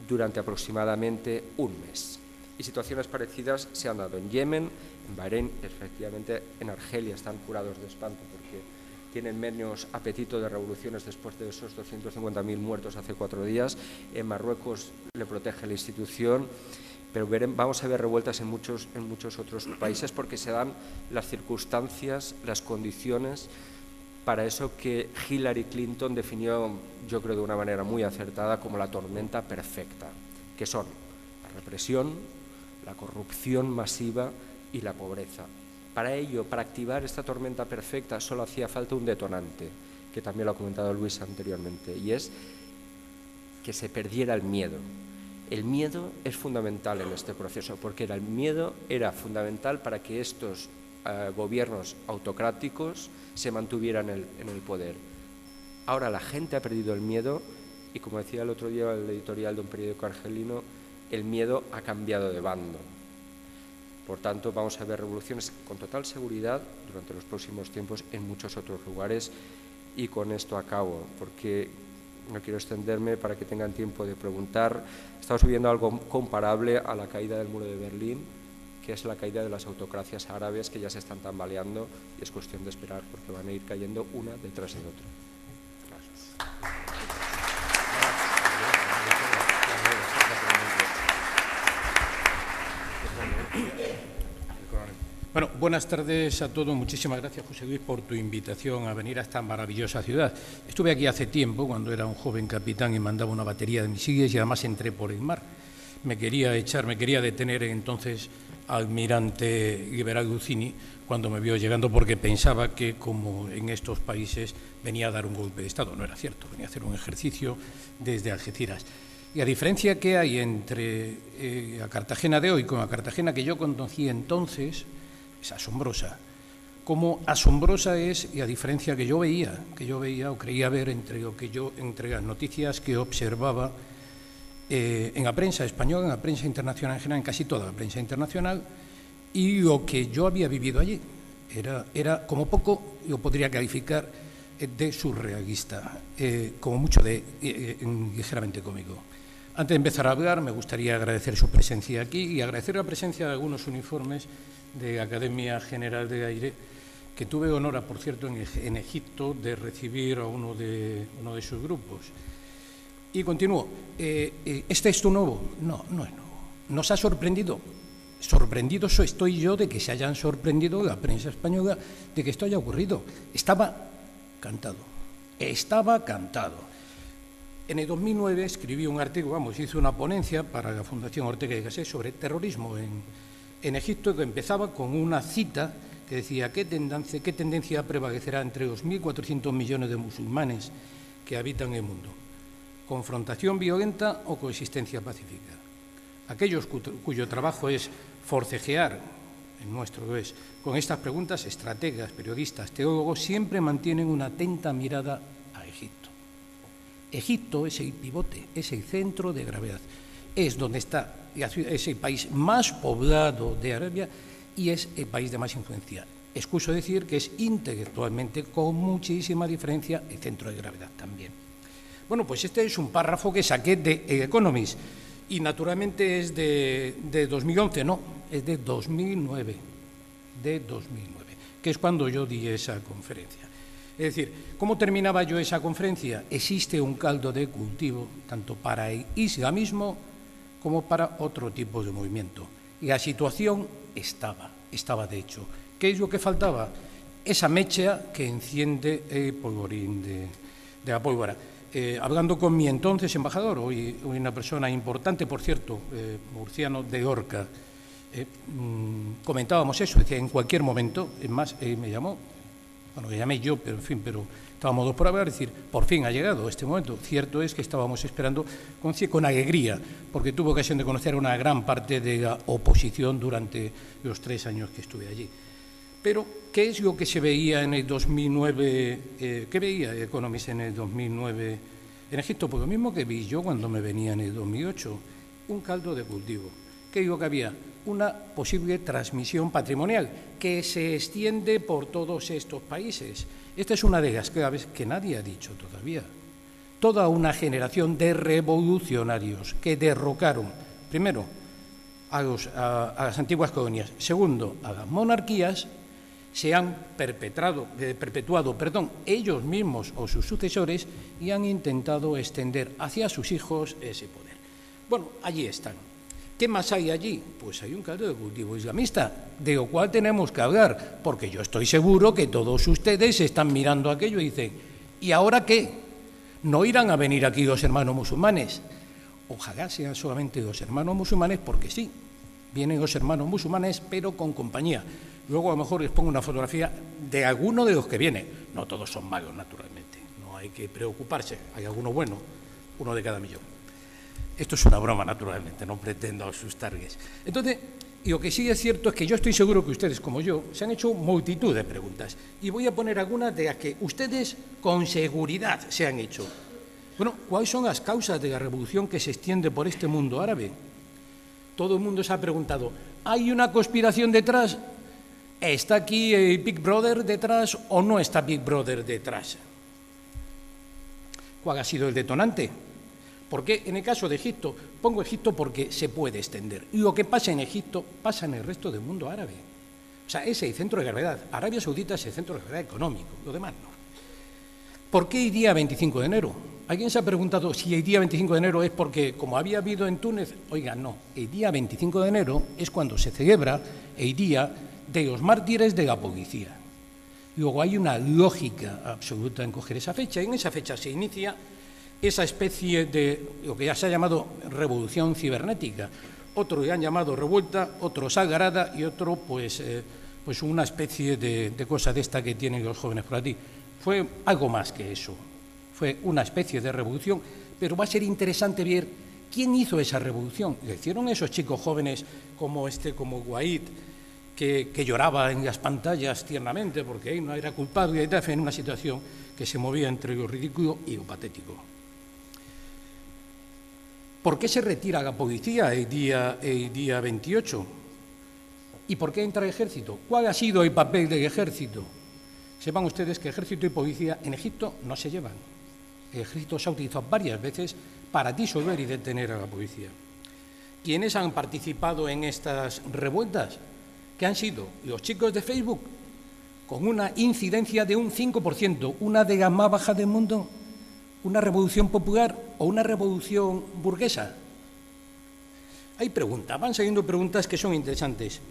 durante aproximadamente un mes. Y situaciones parecidas se han dado en Yemen, en Bahrein, efectivamente en Argelia están curados de espanto porque tienen menos apetito de revoluciones después de esos 250.000 muertos hace 4 días. En Marruecos le protege la institución, pero vamos a ver revueltas en muchos otros países porque se dan las circunstancias, las condiciones para eso que Hillary Clinton definió, yo creo de una manera muy acertada, como la tormenta perfecta, que son la represión, la corrupción masiva y la pobreza. Para ello, para activar esta tormenta perfecta, solo hacía falta un detonante, que también lo ha comentado Luis anteriormente, y es que se perdiera el miedo. El miedo es fundamental en este proceso, porque el miedo era fundamental para que estos gobiernos autocráticos se mantuvieran en el poder. Ahora la gente ha perdido el miedo y, como decía el otro día el editorial de un periódico argelino, el miedo ha cambiado de bando. Por tanto, vamos a ver revoluciones con total seguridad durante los próximos tiempos en muchos otros lugares. Y con esto acabo, porque no quiero extenderme para que tengan tiempo de preguntar. Estamos viviendo algo comparable a la caída del muro de Berlín, que es la caída de las autocracias árabes que ya se están tambaleando, y es cuestión de esperar porque van a ir cayendo una detrás de otra. Bueno, buenas tardes a todos. Muchísimas gracias, José Luis, por tu invitación a venir a esta maravillosa ciudad. Estuve aquí hace tiempo, cuando era un joven capitán y mandaba una batería de misiles, y además entré por el mar. Me quería detener entonces almirante Liberal Guzzini cuando me vio llegando, porque pensaba que, como en estos países, venía a dar un golpe de Estado. No era cierto, venía a hacer un ejercicio desde Algeciras. Y a diferencia que hay entre la Cartagena de hoy con la Cartagena que yo conocí entonces, es asombrosa. Como asombrosa es, y a diferencia que yo veía o creía ver entre las noticias que observaba en la prensa española, en la prensa internacional en general, en casi toda la prensa internacional, y lo que yo había vivido allí. Era como poco, yo podría calificar de surrealista, como mucho de ligeramente cómico. Antes de empezar a hablar, me gustaría agradecer su presencia aquí y agradecer la presencia de algunos uniformes de la Academia General de Aire, que tuve honor, por cierto, en Egipto, de recibir a uno de sus grupos. Y continúo. ¿Es esto nuevo? No, no es nuevo. ¿Nos ha sorprendido? Sorprendido estoy yo de que se hayan sorprendido la prensa española de que esto haya ocurrido. Estaba cantado. En el 2009 escribí un artículo, hice una ponencia para la Fundación Ortega y Gasset sobre terrorismo en Egipto, que empezaba con una cita que decía: ¿qué tendencia prevalecerá entre los 1.400 millones de musulmanes que habitan el mundo? ¿Confrontación violenta o coexistencia pacífica? Aquellos cuyo trabajo es forcejear, el nuestro lo es, con estas preguntas, estrategas, periodistas, teólogos, siempre mantienen una atenta mirada a Egipto. Egipto es el pivote, es el centro de gravedad, es donde está, es el país más poblado de Arabia y es el país de más influencia. Excuso decir que es intelectualmente, con muchísima diferencia, el centro de gravedad también. Bueno, pues este es un párrafo que saqué de El Economist y naturalmente es de 2011, no, es de 2009, que es cuando yo di esa conferencia. Es decir, ¿cómo terminaba yo esa conferencia? Existe un caldo de cultivo tanto para el islamismo como para otro tipo de movimiento. Y la situación estaba de hecho. ¿Qué es lo que faltaba? Esa mecha que enciende el polvorín de la pólvora. Hablando con mi entonces embajador, hoy una persona importante, por cierto, murciano de Lorca, comentábamos eso, decía, en cualquier momento, es más, me llamó, bueno, le llamé yo, pero en fin, estábamos dos por hablar, es decir, por fin ha llegado este momento. Cierto es que estábamos esperando con alegría, porque tuve ocasión de conocer a una gran parte de la oposición durante los 3 años que estuve allí. Pero, ¿qué es lo que se veía en el 2009? ¿Qué veía Economist en el 2009 en Egipto? Pues lo mismo que vi yo cuando me venía en el 2008, un caldo de cultivo. ¿Qué digo que había? Una posible transmisión patrimonial que se extiende por todos estos países. Esta es una de las claves que nadie ha dicho todavía. Toda una generación de revolucionarios que derrocaron, primero, a las antiguas colonias, segundo, a las monarquías, se han perpetuado ellos mismos o sus sucesores y han intentado extender hacia sus hijos ese poder. Bueno, allí están. ¿Qué más hay allí? Pues hay un caldo de cultivo islamista, de lo cual tenemos que hablar, porque yo estoy seguro que todos ustedes están mirando aquello y dicen, ¿y ahora qué? ¿No irán a venir aquí los hermanos musulmanes? Ojalá sean solamente los hermanos musulmanes, porque sí, vienen los hermanos musulmanes, pero con compañía. Luego a lo mejor les pongo una fotografía de alguno de los que vienen. No todos son malos, naturalmente, no hay que preocuparse, hay alguno bueno, uno de cada millón. Esto es una broma, naturalmente, no pretendo asustarles. Entonces, lo que sí es cierto es que yo estoy seguro que ustedes, como yo, se han hecho multitud de preguntas. Y voy a poner algunas de las que ustedes con seguridad se han hecho. Bueno, ¿cuáles son las causas de la revolución que se extiende por este mundo árabe? Todo el mundo se ha preguntado, ¿hay una conspiración detrás? ¿Está aquí Big Brother detrás o no está Big Brother detrás? ¿Cuál ha sido el detonante? Porque en el caso de Egipto, pongo Egipto porque se puede extender. Y lo que pasa en Egipto pasa en el resto del mundo árabe. O sea, es el centro de gravedad. Arabia Saudita es el centro de gravedad económico, lo demás no. ¿Por qué el día 25 de enero? ¿Alguien se ha preguntado si el día 25 de enero es porque, como había habido en Túnez? Oiga, no. El día 25 de enero es cuando se celebra el día de los mártires de la policía. Luego hay una lógica absoluta en coger esa fecha. Y en esa fecha se inicia esa especie de lo que ya se ha llamado revolución cibernética. Otros le han llamado revuelta, otros algarada y otro pues una especie de cosa de esta que tienen los jóvenes por aquí. Fue algo más que eso. Fue una especie de revolución, pero va a ser interesante ver quién hizo esa revolución. ¿Le hicieron esos chicos jóvenes como Guaid, que lloraba en las pantallas tiernamente porque él no era culpable en una situación que se movía entre lo ridículo y lo patético? ¿Por qué se retira la policía el día 28? ¿Y por qué entra el ejército? ¿Cuál ha sido el papel del ejército? Sepan ustedes que ejército y policía en Egipto no se llevan. El ejército se ha utilizado varias veces para disolver y detener a la policía. ¿Quiénes han participado en estas revueltas? ¿Qué han sido? Los chicos de Facebook, con una incidencia de un 5%, una de las más bajas del mundo. ¿Una revolución popular o una revolución burguesa? Hay preguntas, van saliendo preguntas que son interesantes.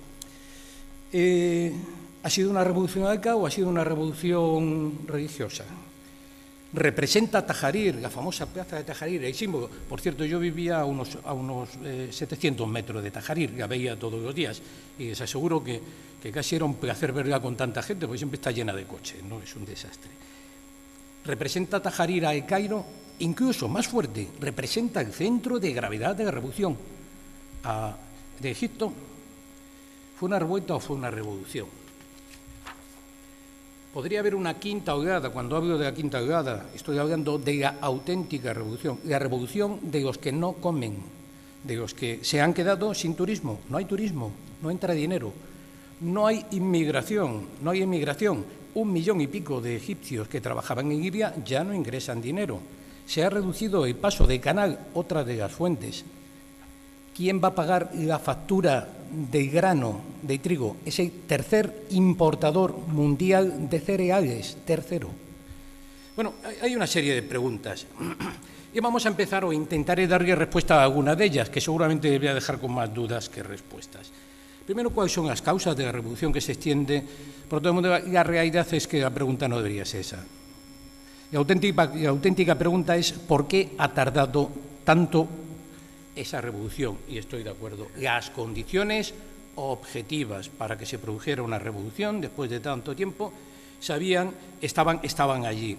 ¿Ha sido una revolución laica o ha sido una revolución religiosa? ¿Representa Tajarir, la famosa plaza de Tajarir, el símbolo? Por cierto, yo vivía a unos 700 metros de Tajarir, la veía todos los días, y les aseguro que casi era un placer verla con tanta gente, porque siempre está llena de coches, ¿no? Es un desastre. ¿Representa Tajarir a El Cairo? Incluso más fuerte, representa el centro de gravedad de la revolución de Egipto. ¿Fue una revuelta o fue una revolución? Podría haber una quinta oleada. Cuando hablo de la quinta oleada, estoy hablando de la auténtica revolución, la revolución de los que no comen, de los que se han quedado sin turismo. No hay turismo, no entra dinero, no hay inmigración, 1,5 millones de egipcios que trabajaban en Libia ya no ingresan dinero. Se ha reducido el paso de canal, otra de las fuentes. ¿Quién va a pagar la factura del grano, de trigo? Es el tercer importador mundial de cereales, tercero. Bueno, hay una serie de preguntas. Y vamos a empezar, o intentaré darle respuesta a alguna de ellas, que seguramente voy a dejar con más dudas que respuestas. Primero, ¿cuáles son las causas de la revolución que se extiende por todo el mundo? La realidad es que la pregunta no debería ser esa. La auténtica pregunta es ¿por qué ha tardado tanto esa revolución? Y estoy de acuerdo. Las condiciones objetivas para que se produjera una revolución después de tanto tiempo estaban allí.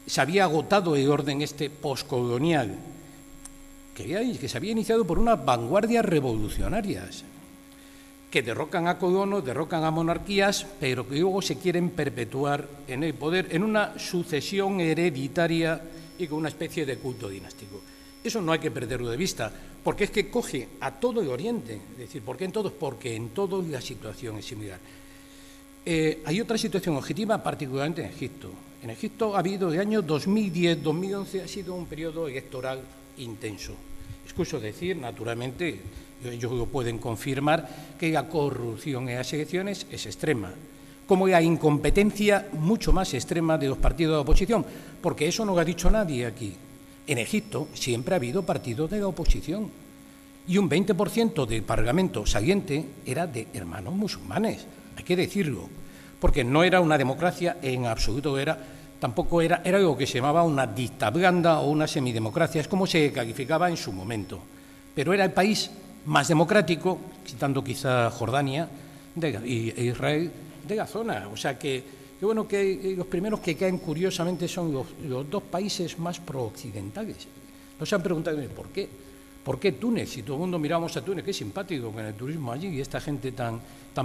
Se había agotado el orden postcolonial que se había iniciado por unas vanguardias revolucionarias que derrocan a colonos, derrocan a monarquías, pero que luego se quieren perpetuar en el poder en una sucesión hereditaria y con una especie de culto dinástico. Eso no hay que perderlo de vista, porque es que coge a todo el Oriente. Es decir, ¿por qué en todos? Porque en todos la situación es similar. Hay otra situación objetiva, particularmente en Egipto. En Egipto ha habido el año 2010-2011, ha sido un periodo electoral intenso. Excuso decir, naturalmente, ellos lo pueden confirmar, que la corrupción en las elecciones es extrema, como la incompetencia mucho más extrema de los partidos de la oposición, porque eso no lo ha dicho nadie aquí. En Egipto siempre ha habido partidos de la oposición y un 20% del parlamento saliente era de hermanos musulmanes, hay que decirlo, porque no era una democracia en absoluto, tampoco era algo que se llamaba una dictablanda o una semidemocracia, es como se calificaba en su momento, pero era el país más democrático, citando quizá Jordania e Israel, de la zona. O sea que bueno, que los primeros que caen curiosamente son los dos países más prooccidentales. Nos han preguntado ¿por qué? ¿Por qué Túnez? Si todo el mundo miramos a Túnez, qué simpático con el turismo allí y esta gente tan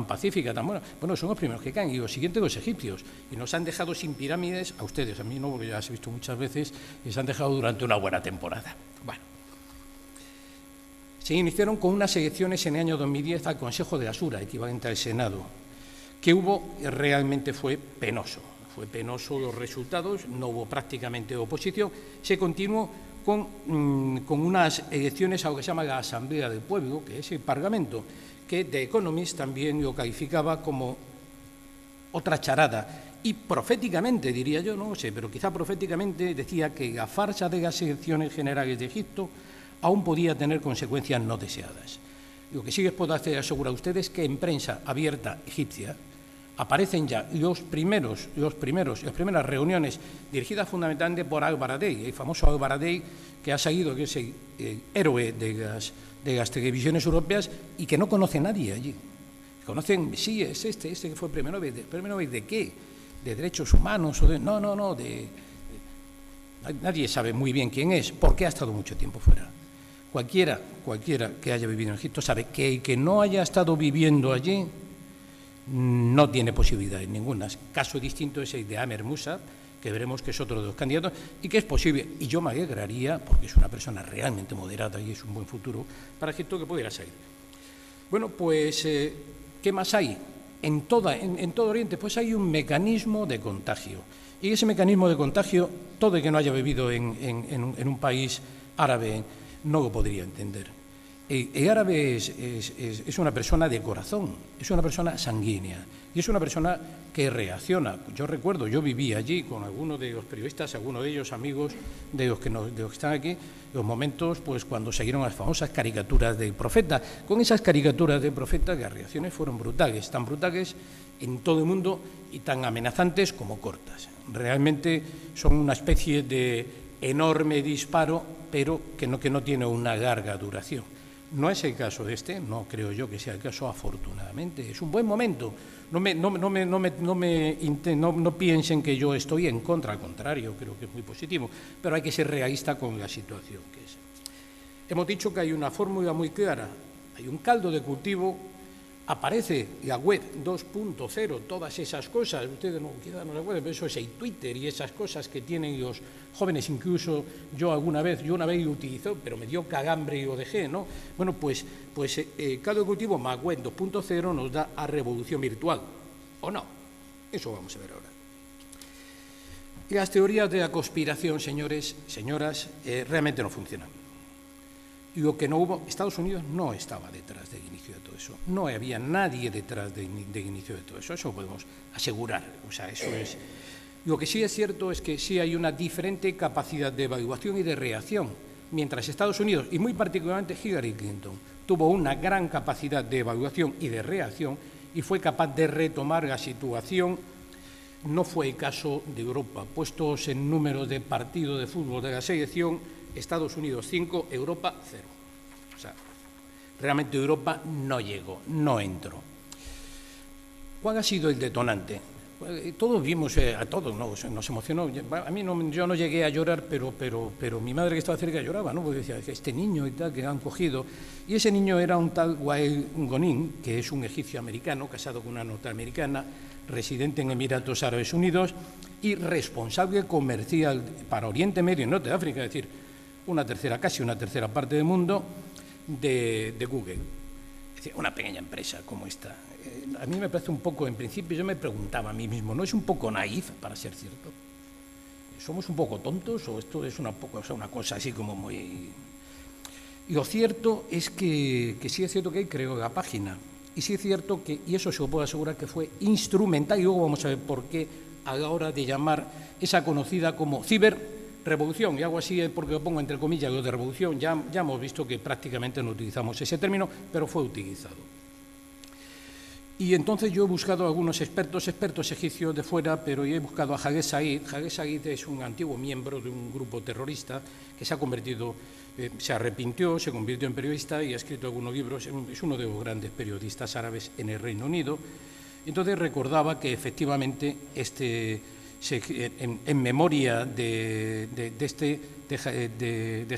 pacífica, tan buena. Bueno, son los primeros que caen y los siguientes los egipcios. Y nos han dejado sin pirámides, a ustedes, a mí no, porque ya las he visto muchas veces, y se han dejado durante una buena temporada. Bueno. Se iniciaron con unas elecciones en el año 2010 al Consejo de Asura, equivalente al Senado, que realmente fue penoso. Fue penoso los resultados, no hubo prácticamente oposición. Se continuó con unas elecciones a lo que se llama la Asamblea del Pueblo, que es el Parlamento, que The Economist también lo calificaba como otra charada. Y proféticamente, diría yo, no lo sé, pero quizá proféticamente decía que la farsa de las elecciones generales de Egipto aún podía tener consecuencias no deseadas. Lo que sí les puedo asegurar a ustedes es que en prensa abierta egipcia aparecen ya las primeras reuniones dirigidas fundamentalmente por Al-Baradei, el famoso Al-Baradei que ha salido, que es el héroe de las televisiones europeas y que no conoce a nadie allí. Conocen, sí, es este que fue premio Nobel. ¿Premio Nobel de qué? ¿De derechos humanos? No, nadie sabe muy bien quién es, porque ha estado mucho tiempo fuera. Cualquiera que haya vivido en Egipto sabe que el que no haya estado viviendo allí no tiene posibilidades ninguna. Caso distinto es el de Amer Musa, que veremos que es otro de los candidatos, y que es posible, y yo me alegraría, porque es una persona realmente moderada y es un buen futuro para Egipto, que pudiera salir. Bueno, pues, ¿qué más hay? En todo Oriente, pues hay un mecanismo de contagio. Y ese mecanismo de contagio, todo el que no haya vivido en un país árabe no lo podría entender. El árabe es una persona de corazón, es una persona sanguínea y es una persona que reacciona. Yo recuerdo, yo viví allí con algunos de los periodistas, algunos de ellos amigos de los que están aquí, los momentos pues cuando siguieron las famosas caricaturas del profeta. Con esas caricaturas del profeta las reacciones fueron brutales, tan brutales en todo el mundo y tan amenazantes como cortas. Realmente son una especie de enorme disparo, pero que no tiene una larga duración. No es el caso de este, no creo yo que sea el caso, afortunadamente. Es un buen momento. No piensen que yo estoy en contra, al contrario, creo que es muy positivo, pero hay que ser realista con la situación que es. Hemos dicho que hay una fórmula muy clara, hay un caldo de cultivo, aparece la web 2.0, todas esas cosas, ustedes quizás no se acuerdan, pero eso es el Twitter y esas cosas que tienen los jóvenes, incluso yo una vez lo utilicé, pero me dio cagambre y lo dejé, ¿no? Bueno, pues caldo de cultivo más web 2.0 nos da a revolución virtual, ¿o no? Eso vamos a ver ahora. Y las teorías de la conspiración, señores, señoras, realmente no funcionan. Y lo que no hubo, Estados Unidos no estaba detrás del inicio de todo eso, no había nadie detrás del inicio de todo eso, eso lo podemos asegurar, o sea, eso es. Lo que sí es cierto es que sí hay una diferente capacidad de evaluación y de reacción, mientras Estados Unidos, y muy particularmente Hillary Clinton, tuvo una gran capacidad de evaluación y de reacción y fue capaz de retomar la situación. No fue el caso de Europa, puestos en número de partidos de fútbol de la selección, Estados Unidos 5, Europa 0. O sea, realmente Europa no llegó, no entró. ¿Cuál ha sido el detonante? Todos vimos, a todos nos emocionó. A mí yo no llegué a llorar, pero mi madre que estaba cerca lloraba, ¿no? Porque decía, este niño y tal que han cogido. Y ese niño era un tal Wael Gonin, que es un egipcio americano, casado con una norteamericana, residente en Emiratos Árabes Unidos y responsable comercial para Oriente Medio y Norte de África, es decir, casi una tercera parte del mundo de Google. Es decir, una pequeña empresa como esta. A mí me parece un poco, en principio yo me preguntaba a mí mismo, ¿no es un poco naif para ser cierto? ¿Somos un poco tontos o esto es una cosa así como muy...? Y lo cierto es que sí es cierto que él creó la página. Y sí es cierto que, y eso se lo puedo asegurar, que fue instrumental, y luego vamos a ver por qué a la hora de llamar esa conocida como ciberrevolución, y hago así porque lo pongo entre comillas, lo de revolución, ya hemos visto que prácticamente no utilizamos ese término, pero fue utilizado. Y entonces yo he buscado a algunos expertos egipcios de fuera, pero yo he buscado a Hagez Said. Hagez Said es un antiguo miembro de un grupo terrorista que se ha convertido, se arrepintió, se convirtió en periodista y ha escrito algunos libros. Es uno de los grandes periodistas árabes en el Reino Unido. Entonces recordaba que efectivamente en memoria de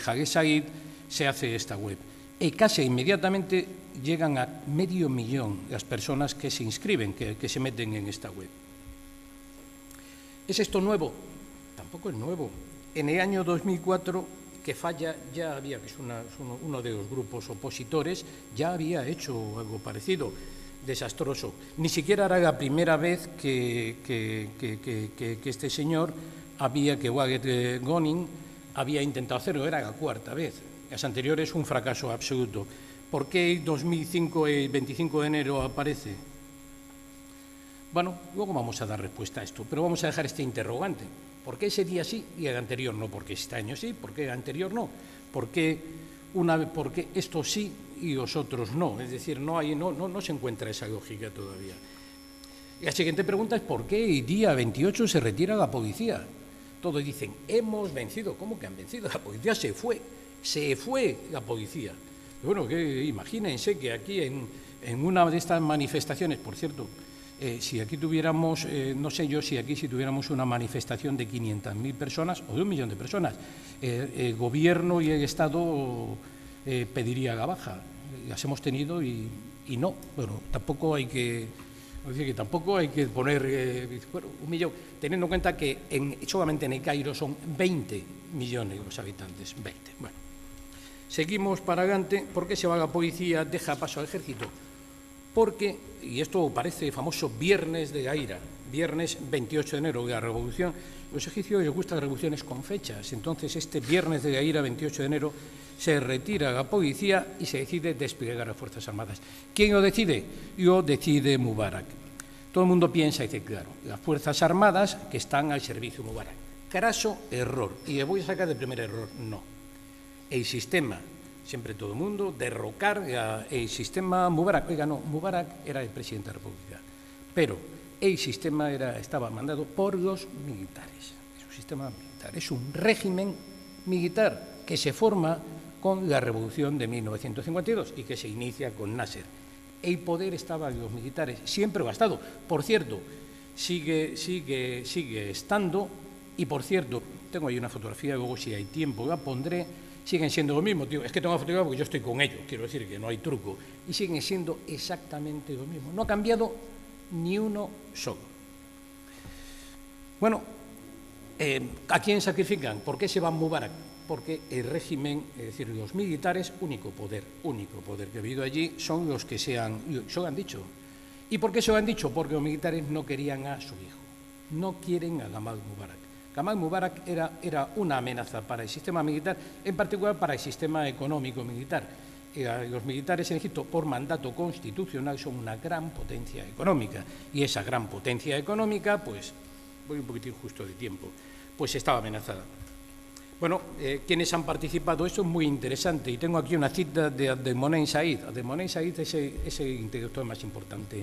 Hagez Said se hace esta web. Y casi inmediatamente llegan a 500.000 las personas que se inscriben, que se meten en esta web. ¿Es esto nuevo? Tampoco es nuevo. En el año 2004, que Falla ya había, que es uno de los grupos opositores, ya había hecho algo parecido, desastroso. Ni siquiera era la primera vez que este señor que Waget Gonin había intentado hacerlo, era la cuarta vez. Las anteriores un fracaso absoluto. ¿Por qué el 2005, el 25 de enero aparece? Bueno, luego vamos a dar respuesta a esto, pero vamos a dejar este interrogante. ¿Por qué ese día sí y el anterior no? ¿Por qué este año sí? ¿Por qué el anterior no? ¿Por qué estos sí y los otros no? Es decir, no se encuentra esa lógica todavía. La siguiente pregunta es ¿por qué el día 28 se retira la policía? Todos dicen, hemos vencido. ¿Cómo que han vencido? La policía se fue la policía. Bueno, imagínense que aquí en una de estas manifestaciones, por cierto, si aquí tuviéramos, no sé yo si aquí tuviéramos una manifestación de 500.000 personas o de 1 millón de personas, el gobierno y el Estado pediría la baja. Las hemos tenido y no. Bueno, tampoco hay que poner 1 millón, teniendo en cuenta que solamente en el Cairo son 20 millones los habitantes. 20. Bueno, seguimos para adelante. ¿Por qué se va la policía? Deja paso al ejército. Porque, y esto parece famoso Viernes de la Ira, viernes 28 de enero de la Revolución, los egipcios les gustan las revoluciones con fechas, entonces este Viernes de la Ira, 28 de enero, se retira la policía y se decide desplegar las Fuerzas Armadas. ¿Quién lo decide? Lo decide Mubarak. Todo el mundo piensa y dice, claro, las Fuerzas Armadas que están al servicio de Mubarak. Craso error. Y le voy a sacar del primer error. No. El sistema, siempre todo el mundo, derrocar el sistema Mubarak. Oiga, no, Mubarak era el presidente de la República, pero el sistema estaba mandado por los militares. Es un sistema militar, es un régimen militar que se forma con la Revolución de 1952 y que se inicia con Nasser. El poder estaba en los militares, siempre lo ha estado. Por cierto, sigue estando, y por cierto, tengo ahí una fotografía, luego si hay tiempo la pondré, siguen siendo lo mismo, tío. Es que tengo la fotografía porque yo estoy con ellos, quiero decir que no hay truco, y siguen siendo exactamente lo mismo. No ha cambiado ni uno solo. Bueno, ¿a quién sacrifican? ¿Por qué se va Mubarak? Porque el régimen, es decir, los militares, único poder que ha habido allí, son los que se lo han dicho. ¿Y por qué se lo han dicho? Porque los militares no querían a su hijo, no quieren a Gamal Mubarak. Gamal Mubarak era una amenaza para el sistema militar, en particular para el sistema económico militar. Los militares en Egipto, por mandato constitucional, son una gran potencia económica. Y esa gran potencia económica, pues, voy un poquitín justo de tiempo, pues estaba amenazada. Bueno, ¿quiénes han participado? Esto es muy interesante y tengo aquí una cita de Abdelmonem Said. Abdelmonem Said es el intelectual más importante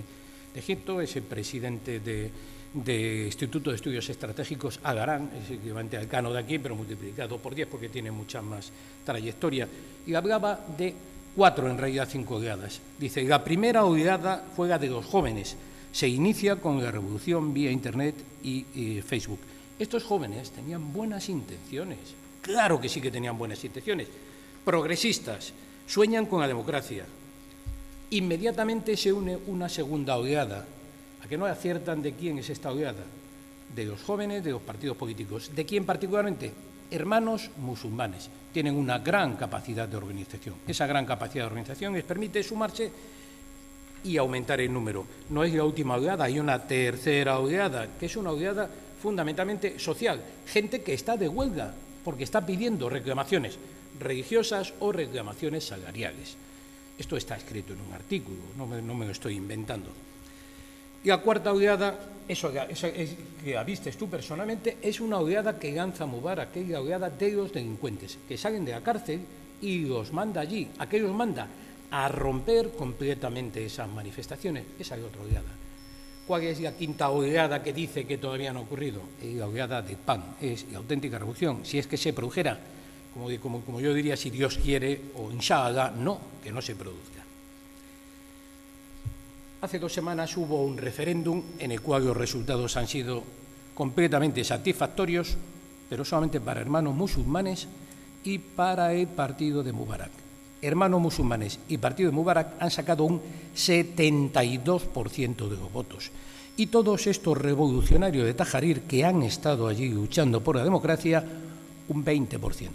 de Egipto, es el presidente del Instituto de Estudios Estratégicos Al-Aran, es equivalente al Cano de aquí, pero multiplicado por 10 porque tiene mucha más trayectoria. Y hablaba de 4, en realidad 5 oleadas. Dice, la primera oleada fue la de los jóvenes. Se inicia con la revolución vía Internet y Facebook. Estos jóvenes tenían buenas intenciones. Claro que sí que tenían buenas intenciones. Progresistas, sueñan con la democracia. Inmediatamente se une una segunda oleada. ¿A que no aciertan de quién es esta oleada? De los jóvenes, de los partidos políticos. ¿De quién particularmente? Hermanos musulmanes. Tienen una gran capacidad de organización. Esa gran capacidad de organización les permite sumarse y aumentar el número. No es la última oleada, hay una tercera oleada, que es una oleada fundamentalmente social. Gente que está de huelga porque está pidiendo reclamaciones religiosas o reclamaciones salariales. Esto está escrito en un artículo, no me lo estoy inventando. Y la cuarta oleada, eso que la vistes tú personalmente, es una oleada que lanza Mubarak, que es la oleada de los delincuentes, que salen de la cárcel y los manda allí. ¿A qué los manda? A romper completamente esas manifestaciones. Esa es otra oleada. ¿Cuál es la quinta oleada que dice que todavía no ha ocurrido? La oleada de pan, es la auténtica revolución. Si es que se produjera, como yo diría, si Dios quiere, o inshallah, no, que no se produzca. Hace 2 semanas hubo un referéndum en el cual los resultados han sido completamente satisfactorios, pero solamente para hermanos musulmanes y para el partido de Mubarak. Hermanos Musulmanes y partido de Mubarak han sacado un 72% de los votos. Y todos estos revolucionarios de Tajarir que han estado allí luchando por la democracia, un 20%.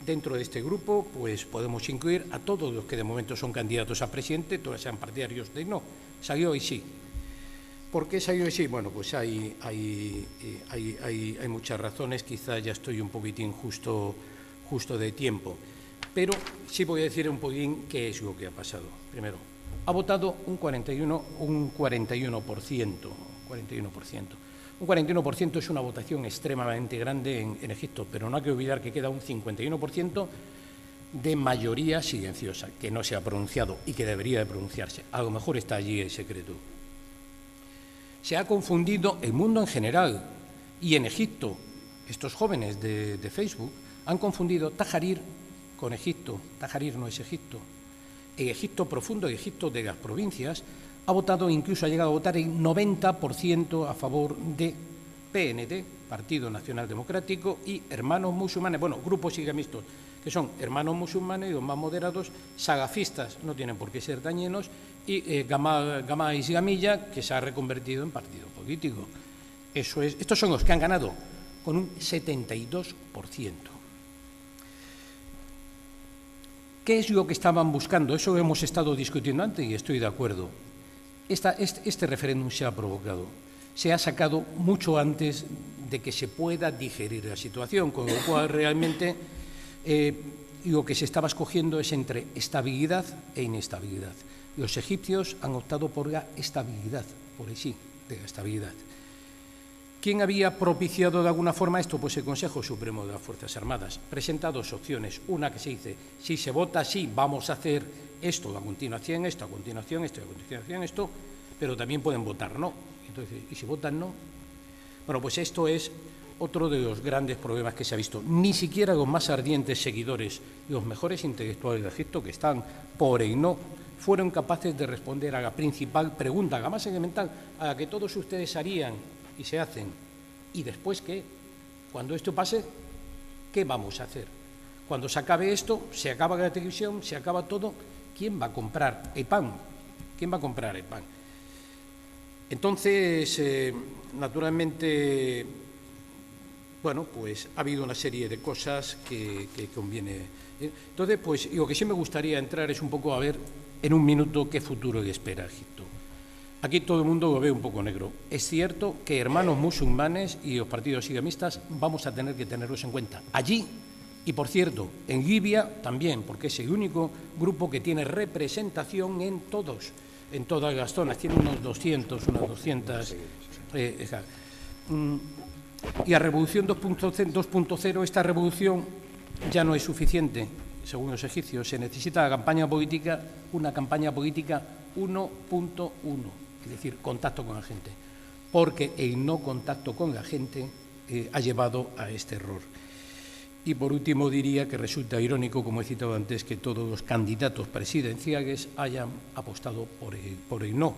Dentro de este grupo, pues podemos incluir a todos los que de momento son candidatos a presidente, todos sean partidarios de no. Salió y sí. ¿Por qué salió y sí? Bueno, pues hay muchas razones, quizá ya estoy un poquitín justo de tiempo. Pero sí voy a decir un poquitín qué es lo que ha pasado. Primero, ha votado un 41%. Un 41% es una votación extremadamente grande en Egipto, pero no hay que olvidar que queda un 51% de mayoría silenciosa, que no se ha pronunciado y que debería de pronunciarse. A lo mejor está allí el secreto. Se ha confundido el mundo en general y en Egipto, estos jóvenes de Facebook han confundido Tajarir con Egipto. Tajarir no es Egipto. El Egipto profundo, el Egipto de las provincias, ha votado, incluso ha llegado a votar el 90% a favor de PND, Partido Nacional Democrático, y Hermanos Musulmanes, bueno, grupos islamistas, que son Hermanos Musulmanes y los más moderados, salafistas, no tienen por qué ser dañinos, y Gama Islamilla, que se ha reconvertido en partido político. Estos son los que han ganado, con un 72%. ¿Qué es lo que estaban buscando? Eso lo hemos estado discutiendo antes y estoy de acuerdo. Este referéndum se ha provocado, se ha sacado mucho antes de que se pueda digerir la situación, con lo cual realmente lo que se estaba escogiendo es entre estabilidad e inestabilidad. Los egipcios han optado por la estabilidad, por el sí de la estabilidad. ¿Quién había propiciado de alguna forma esto? Pues el Consejo Supremo de las Fuerzas Armadas. Presenta dos opciones. Una que se dice, si se vota así, vamos a hacer esto, a continuación esto, a continuación esto, a continuación esto, pero también pueden votar no. Entonces, ¿y si votan no? Bueno, pues esto es otro de los grandes problemas que se ha visto. Ni siquiera los más ardientes seguidores, los mejores intelectuales de Egipto, que están por el no, fueron capaces de responder a la principal pregunta, la más elemental, a la que todos ustedes harían y se hacen. ¿Y después qué? Cuando esto pase, ¿qué vamos a hacer? Cuando se acabe esto, se acaba la televisión, se acaba todo, ¿quién va a comprar el pan? ¿Quién va a comprar el pan? Entonces, naturalmente, bueno, pues ha habido una serie de cosas que conviene. Entonces, pues lo que sí me gustaría entrar es un poco a ver en un minuto qué futuro le espera a Egipto. Aquí todo el mundo lo ve un poco negro. Es cierto que Hermanos Musulmanes y los partidos islamistas vamos a tener que tenerlos en cuenta. Allí, y por cierto, en Libia también, porque es el único grupo que tiene representación en todas las zonas. Tiene unas 200. Y a Revolución 2.0, esta revolución ya no es suficiente, según los egipcios. Se necesita una campaña política 1.1. Es decir, contacto con la gente, porque el no contacto con la gente ha llevado a este error. Y por último diría que resulta irónico, como he citado antes, que todos los candidatos presidenciales hayan apostado por el no.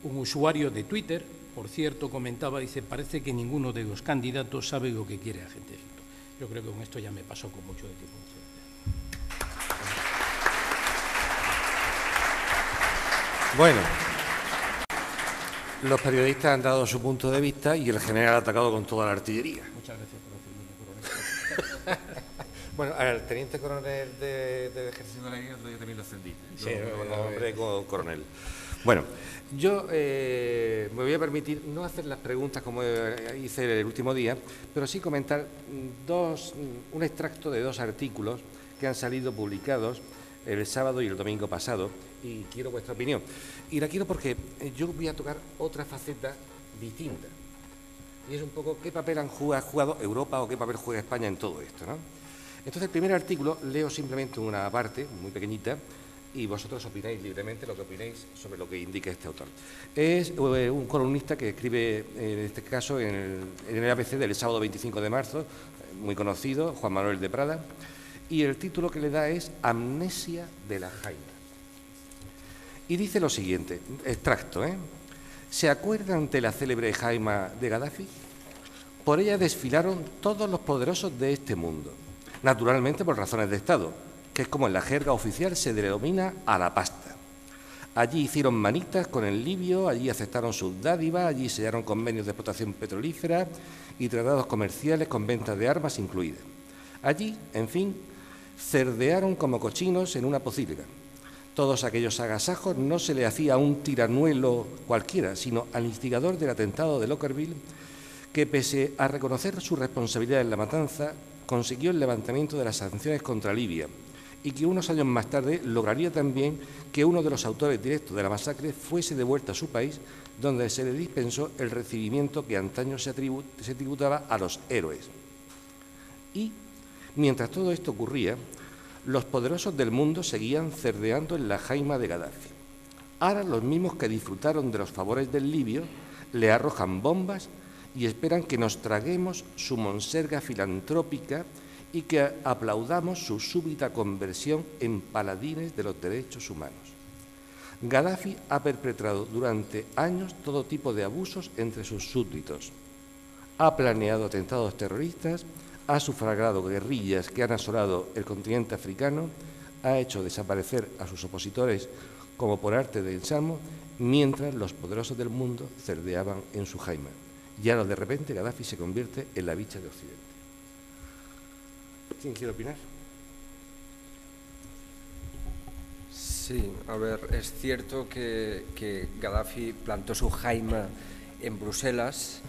Un usuario de Twitter, por cierto, comentaba, dice, parece que ninguno de los candidatos sabe lo que quiere la gente de Egipto. Yo creo que con esto ya me pasó con mucho de tiempo. Bueno. Los periodistas han dado su punto de vista y el general ha atacado con toda la artillería. Muchas gracias por hacerme coronel. Bueno, al teniente coronel del Ejército de la Guerra yo también lo ascendí. Sí, lo nombré como coronel. Bueno, yo me voy a permitir no hacer las preguntas como hice el último día, pero sí comentar un extracto de dos artículos que han salido publicados el sábado y el domingo pasado, y quiero vuestra opinión. Y la quiero porque yo voy a tocar otra faceta distinta. Y es un poco qué papel han jugado Europa o qué papel juega España en todo esto, ¿no? Entonces, el primer artículo, leo simplemente una parte muy pequeñita y vosotros opináis libremente lo que opinéis sobre lo que indica este autor. Es un columnista que escribe, en este caso, en el ABC del sábado 25 de marzo, muy conocido, Juan Manuel de Prada, y el título que le da es Amnesia de la Jaima. Y dice lo siguiente, extracto, ¿Se acuerdan de la célebre Jaima de Gaddafi? Por ella desfilaron todos los poderosos de este mundo. naturalmente por razones de Estado, que es como en la jerga oficial se denomina a la pasta. Allí hicieron manitas con el libio, allí aceptaron sus dádivas, allí sellaron convenios de explotación petrolífera y tratados comerciales con ventas de armas incluidas. Allí, en fin, cerdearon como cochinos en una pocilga. Todos aquellos agasajos no se le hacía a un tiranuelo cualquiera, sino al instigador del atentado de Lockerbie, que pese a reconocer su responsabilidad en la matanza, consiguió el levantamiento de las sanciones contra Libia y que unos años más tarde lograría también que uno de los autores directos de la masacre fuese devuelto a su país, donde se le dispensó el recibimiento que antaño se tributaba a los héroes. Y, mientras todo esto ocurría, los poderosos del mundo seguían cerdeando en la jaima de Gadafi. Ahora los mismos que disfrutaron de los favores del libio le arrojan bombas y esperan que nos traguemos su monserga filantrópica y que aplaudamos su súbita conversión en paladines de los derechos humanos. Gadafi ha perpetrado durante años todo tipo de abusos entre sus súbditos. Ha planeado atentados terroristas, ha sufragado guerrillas que han asolado el continente africano, ha hecho desaparecer a sus opositores como por arte de ensalmo, mientras los poderosos del mundo cerdeaban en su jaima. Y ahora de repente Gadafi se convierte en la bicha de Occidente. ¿Quién quiere opinar? Sí, a ver, es cierto que Gadafi plantó su jaima en Bruselas,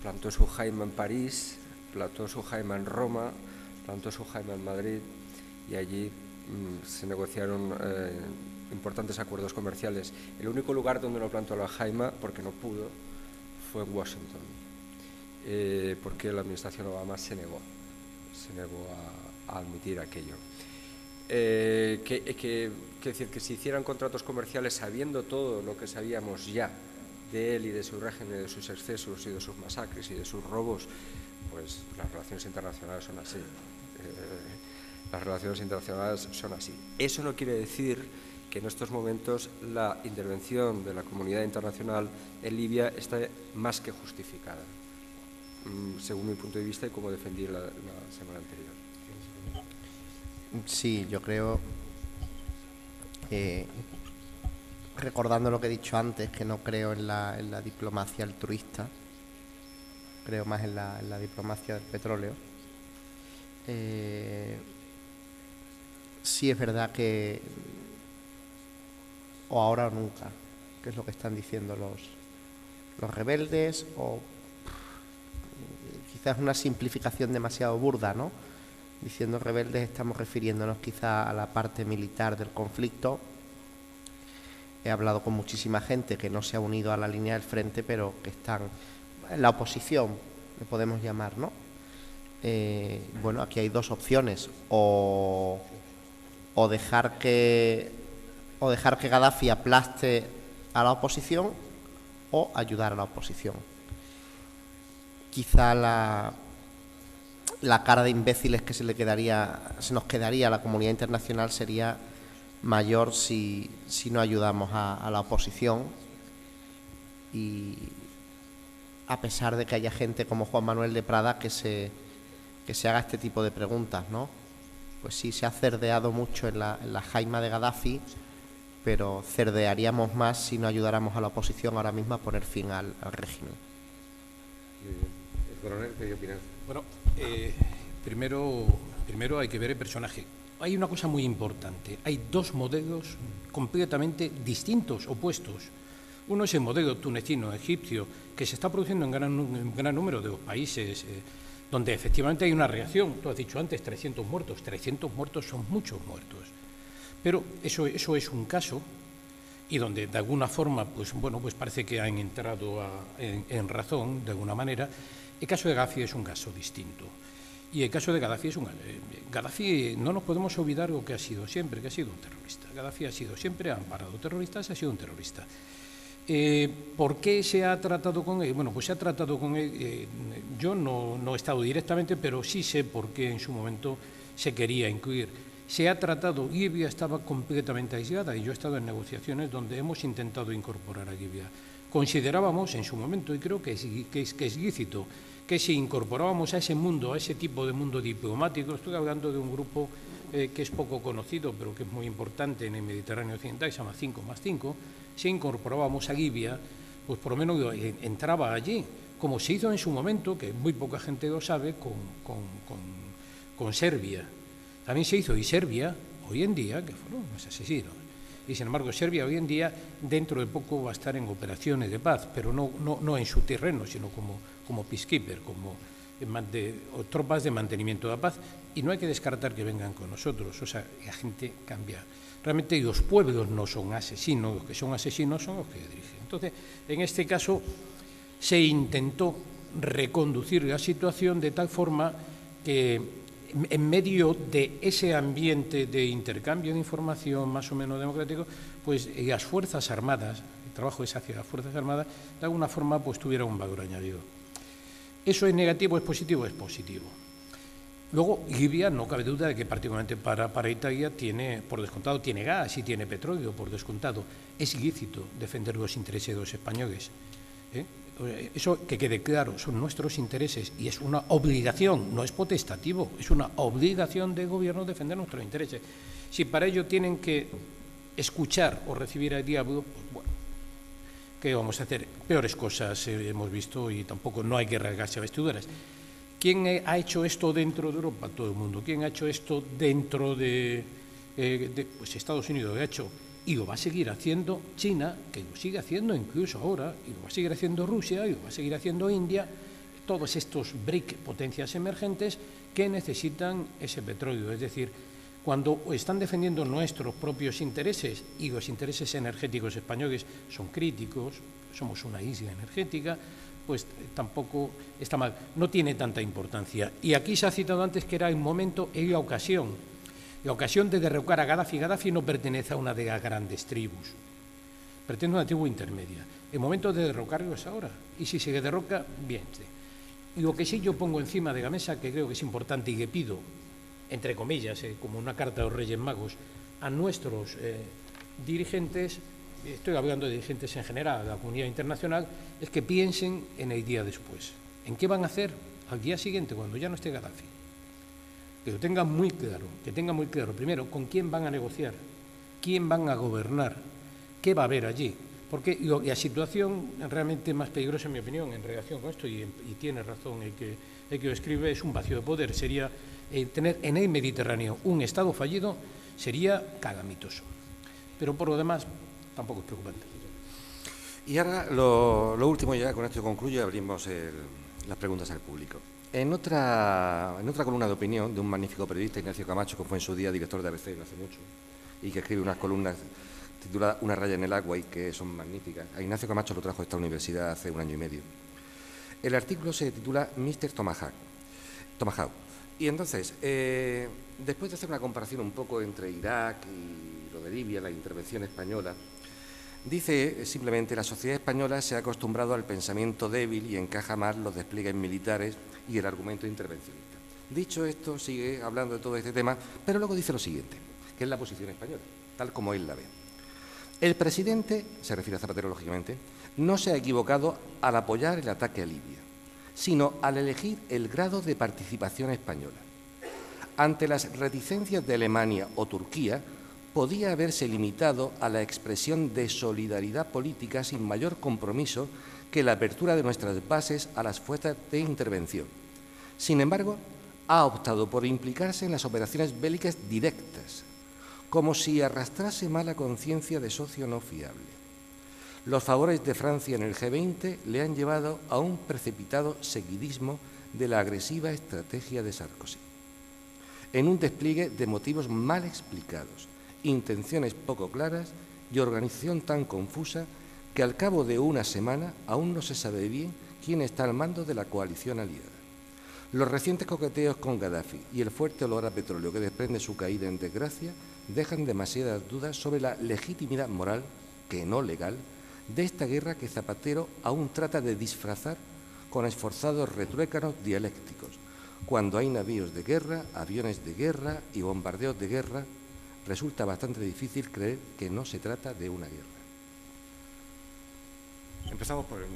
plantó su jaima en París, plantó su jaima en Roma, plantó su jaima en Madrid y allí se negociaron importantes acuerdos comerciales. El único lugar donde no plantó la jaima, porque no pudo, fue en Washington, porque la administración Obama se negó a admitir aquello. Decir, que se hicieran contratos comerciales sabiendo todo lo que sabíamos ya de él y de su régimen, de sus excesos y de sus masacres y de sus robos, pues las relaciones internacionales son así. Las relaciones internacionales son así. Eso no quiere decir que en estos momentos la intervención de la comunidad internacional en Libia esté más que justificada, según mi punto de vista y como defendí la semana anterior. Sí, yo creo, recordando lo que he dicho antes, que no creo en la diplomacia altruista, creo más en la diplomacia del petróleo. Sí es verdad que o ahora o nunca, que es lo que están diciendo los rebeldes, o quizás una simplificación demasiado burda, ¿no? Diciendo rebeldes estamos refiriéndonos quizá a la parte militar del conflicto. He hablado con muchísima gente que no se ha unido a la línea del frente, pero que están en la oposición, le podemos llamar, ¿no? Bueno, aquí hay dos opciones, o dejar que Gadafi aplaste a la oposición o ayudar a la oposición. Quizá la cara de imbéciles que se nos quedaría a la comunidad internacional sería mayor si no ayudamos a la oposición, y a pesar de que haya gente como Juan Manuel de Prada que se haga este tipo de preguntas, ¿no? Pues sí, se ha cerdeado mucho en la jaima de Gadafi, pero cerdearíamos más si no ayudáramos a la oposición ahora mismo a poner fin al régimen. El coronel, ¿qué opinas? Bueno, primero hay que ver el personaje. Hay una cosa muy importante. Hay dos modelos completamente distintos, opuestos. Uno es el modelo tunecino, egipcio, que se está produciendo en gran número de los países donde efectivamente hay una reacción. Tú has dicho antes 300 muertos. 300 muertos son muchos muertos. Pero eso es un caso, y donde de alguna forma, pues parece que han entrado en razón, de alguna manera. El caso de Gadafi es un caso distinto. Y el caso de Gadafi Gadafi, no nos podemos olvidar lo que ha sido siempre, que ha sido un terrorista. Gadafi ha sido siempre, ha amparado terroristas, ha sido un terrorista. ¿Por qué se ha tratado con él? Bueno, pues se ha tratado con él, yo no he estado directamente, pero sí sé por qué en su momento se quería incluir. Se ha tratado, Libia estaba completamente aislada y yo he estado en negociaciones donde hemos intentado incorporar a Libia. Considerábamos en su momento, y creo que es lícito, que si incorporábamos a ese mundo, a ese tipo de mundo diplomático, estoy hablando de un grupo que es poco conocido, pero que es muy importante en el Mediterráneo Occidental, se llama 5+5, si incorporábamos a Libia, pues por lo menos entraba allí, como se hizo en su momento, que muy poca gente lo sabe, con Serbia. También se hizo, y Serbia, hoy en día, que fueron unos asesinos, y sin embargo Serbia hoy en día, dentro de poco, va a estar en operaciones de paz, pero no en su terreno, sino como peacekeeper, como o tropas de mantenimiento de la paz, y no hay que descartar que vengan con nosotros. O sea, la gente cambia. Realmente los pueblos no son asesinos, los que son asesinos son los que dirigen. Entonces, en este caso, se intentó reconducir la situación de tal forma que en medio de ese ambiente de intercambio de información más o menos democrático, pues las Fuerzas Armadas, el trabajo es hacia las Fuerzas Armadas, de alguna forma pues tuviera un valor añadido. ¿Eso es negativo o es positivo? Es positivo. Luego, Libia, no cabe duda de que particularmente para Italia tiene, por descontado, tiene gas y tiene petróleo, por descontado. Es ilícito defender los intereses de los españoles. Eso, que quede claro, son nuestros intereses y es una obligación, no es potestativo, es una obligación del gobierno defender nuestros intereses. Si para ello tienen que escuchar o recibir al diablo, pues bueno, ¿qué vamos a hacer? Peores cosas hemos visto y tampoco no hay que rasgarse vestiduras. ¿Quién ha hecho esto dentro de Europa? Todo el mundo. ¿Quién ha hecho esto dentro de pues Estados Unidos? Lo ha hecho y lo va a seguir haciendo China, que lo sigue haciendo incluso ahora, y lo va a seguir haciendo Rusia, y lo va a seguir haciendo India, todos estos BRIC, potencias emergentes, que necesitan ese petróleo. Es decir, cuando están defendiendo nuestros propios intereses y los intereses energéticos españoles son críticos, somos una isla energética, pues tampoco está mal, no tiene tanta importancia. Y aquí se ha citado antes que era el momento y la ocasión de derrocar a Gaddafi. Gaddafi no pertenece a una de las grandes tribus, pertenece a una tribu intermedia. El momento de derrocarlo es ahora, y si se derroca, bien. Y lo que sí yo pongo encima de la mesa, que creo que es importante y que pido, entre comillas, como una carta a los Reyes Magos, a nuestros dirigentes, estoy hablando de dirigentes en general, de la comunidad internacional, es que piensen en el día después. ¿En qué van a hacer al día siguiente, cuando ya no esté Gaddafi? Que lo tengan muy claro, primero, con quién van a negociar, quién van a gobernar, qué va a haber allí. Porque la situación realmente más peligrosa, en mi opinión, en relación con esto, y tiene razón el que lo escribe, es un vacío de poder. Sería tener en el Mediterráneo un Estado fallido, sería calamitoso. Pero por lo demás, tampoco es preocupante. Y ahora, lo último, ya con esto concluyo, abrimos las preguntas al público. En otra columna de opinión de un magnífico periodista, Ignacio Camacho, que fue en su día director de ABC no hace mucho, y que escribe unas columnas tituladas Una raya en el agua y que son magníficas. A Ignacio Camacho lo trajo a esta universidad hace 1 año y medio. El artículo se titula Mr. Tomahawk. Y entonces, después de hacer una comparación un poco entre Irak y lo de Libia, la intervención española, dice simplemente: la sociedad española se ha acostumbrado al pensamiento débil y encaja más los despliegues militares y el argumento intervencionista. Dicho esto, sigue hablando de todo este tema, pero luego dice lo siguiente, que es la posición española, tal como él la ve. El presidente, se refiere a Zapatero lógicamente, no se ha equivocado al apoyar el ataque a Libia, sino al elegir el grado de participación española. Ante las reticencias de Alemania o Turquía, podía haberse limitado a la expresión de solidaridad política sin mayor compromiso que la apertura de nuestras bases a las fuerzas de intervención. Sin embargo, ha optado por implicarse en las operaciones bélicas directas, como si arrastrase mala conciencia de socio no fiable. Los favores de Francia en el G20 le han llevado a un precipitado seguidismo de la agresiva estrategia de Sarkozy, en un despliegue de motivos mal explicados, intenciones poco claras y organización tan confusa que al cabo de una semana aún no se sabe bien quién está al mando de la coalición aliada. Los recientes coqueteos con Gaddafi y el fuerte olor a petróleo que desprende su caída en desgracia dejan demasiadas dudas sobre la legitimidad moral, que no legal, de esta guerra que Zapatero aún trata de disfrazar con esforzados retruécanos dialécticos. Cuando hay navíos de guerra, aviones de guerra y bombardeos de guerra, resulta bastante difícil creer que no se trata de una guerra. Empezamos por el...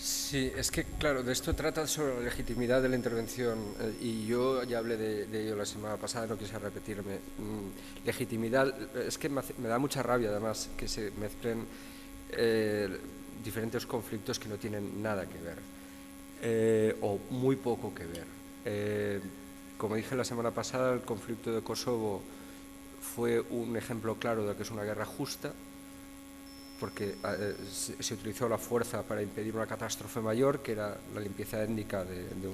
Sí, es que, claro, de esto trata sobre la legitimidad de la intervención y yo ya hablé de ello la semana pasada, no quise repetirme. Legitimidad, es que me da mucha rabia además que se mezclen diferentes conflictos que no tienen nada que ver o muy poco que ver. Como dije la semana pasada, el conflicto de Kosovo fue un ejemplo claro de que es una guerra justa, porque se utilizó la fuerza para impedir una catástrofe mayor, que era la limpieza étnica de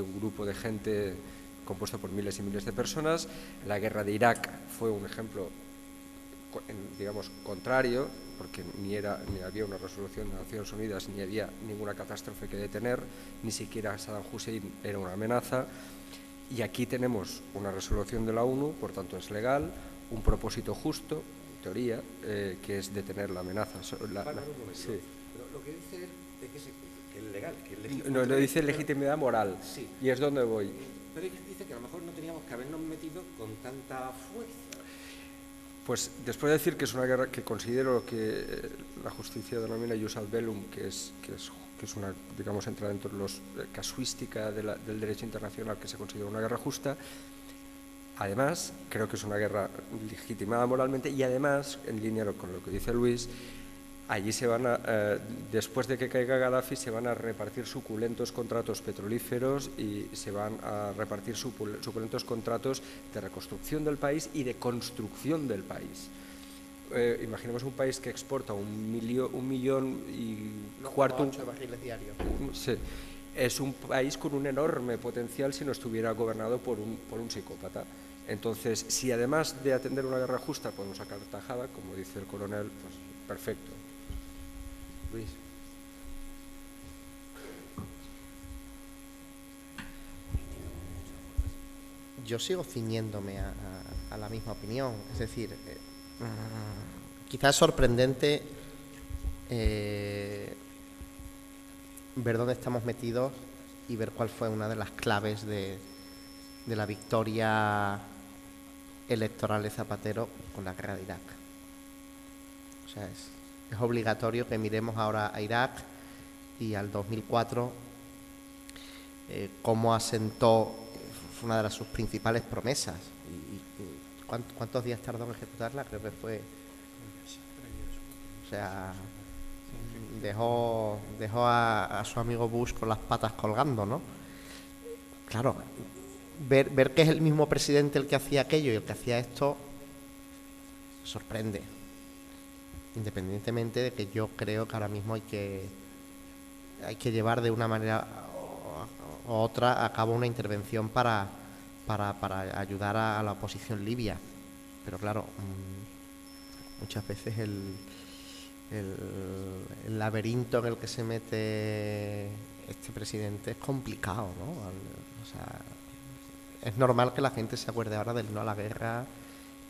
un grupo de gente compuesto por miles y miles de personas. La guerra de Irak fue un ejemplo, digamos, contrario, porque ni había una resolución de Naciones Unidas, ni había ninguna catástrofe que detener, ni siquiera Saddam Hussein era una amenaza. Y aquí tenemos una resolución de la ONU, por tanto es legal, un propósito justo, teoría, que es detener la amenaza. Sí. Pero lo que dice es que es legal, que es legítimo. No, lo dice legitimidad moral, sí. Y es donde voy. Pero dice que a lo mejor no teníamos que habernos metido con tanta fuerza. Pues después de decir que es una guerra que considero que la justicia denomina jus ad bellum, que es una, digamos, entra dentro de los casuística del derecho internacional, que se considera una guerra justa. Además, creo que es una guerra legitimada moralmente y además, en línea con lo que dice Luis, allí se van después de que caiga Gaddafi, se van a repartir suculentos contratos petrolíferos y se van a repartir suculentos contratos de reconstrucción del país y de construcción del país. Imaginemos un país que exporta 1,5 millones de barriles diarios. Sí. Es un país con un enorme potencial si no estuviera gobernado por un psicópata. Entonces, si además de atender una guerra justa podemos sacar tajada, como dice el coronel, pues perfecto. Luis. Yo sigo ciñéndome a la misma opinión. Es decir, quizás es sorprendente ver dónde estamos metidos y ver cuál fue una de las claves de la victoria electoral de Zapatero con la guerra de Irak. O sea, es obligatorio que miremos ahora a Irak y al 2004, cómo asentó, fue una de sus principales promesas. ¿Cuántos días tardó en ejecutarla? Creo que fue... O sea, dejó a su amigo Bush con las patas colgando, ¿no? Claro, ver que es el mismo presidente el que hacía aquello y el que hacía esto, sorprende. Independientemente de que yo creo que ahora mismo hay que llevar de una manera u otra a cabo una intervención para ayudar a la oposición libia. Pero claro, muchas veces el laberinto en el que se mete este presidente es complicado, ¿no? O sea, es normal que la gente se acuerde ahora del no a la guerra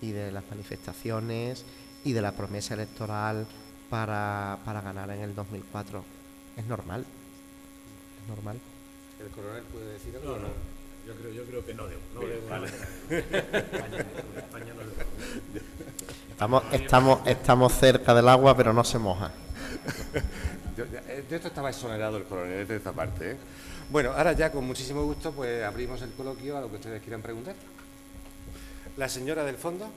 y de las manifestaciones y de la promesa electoral para ganar en el 2004. Es normal. Es normal. ¿El coronel puede decir algo? No. Yo creo que no debo. Vale. Estamos cerca del agua, pero no se moja. De esto estaba exonerado el coronel, de esta parte, ¿eh? Bueno, ahora ya con muchísimo gusto pues abrimos el coloquio a lo que ustedes quieran preguntar. La señora del fondo.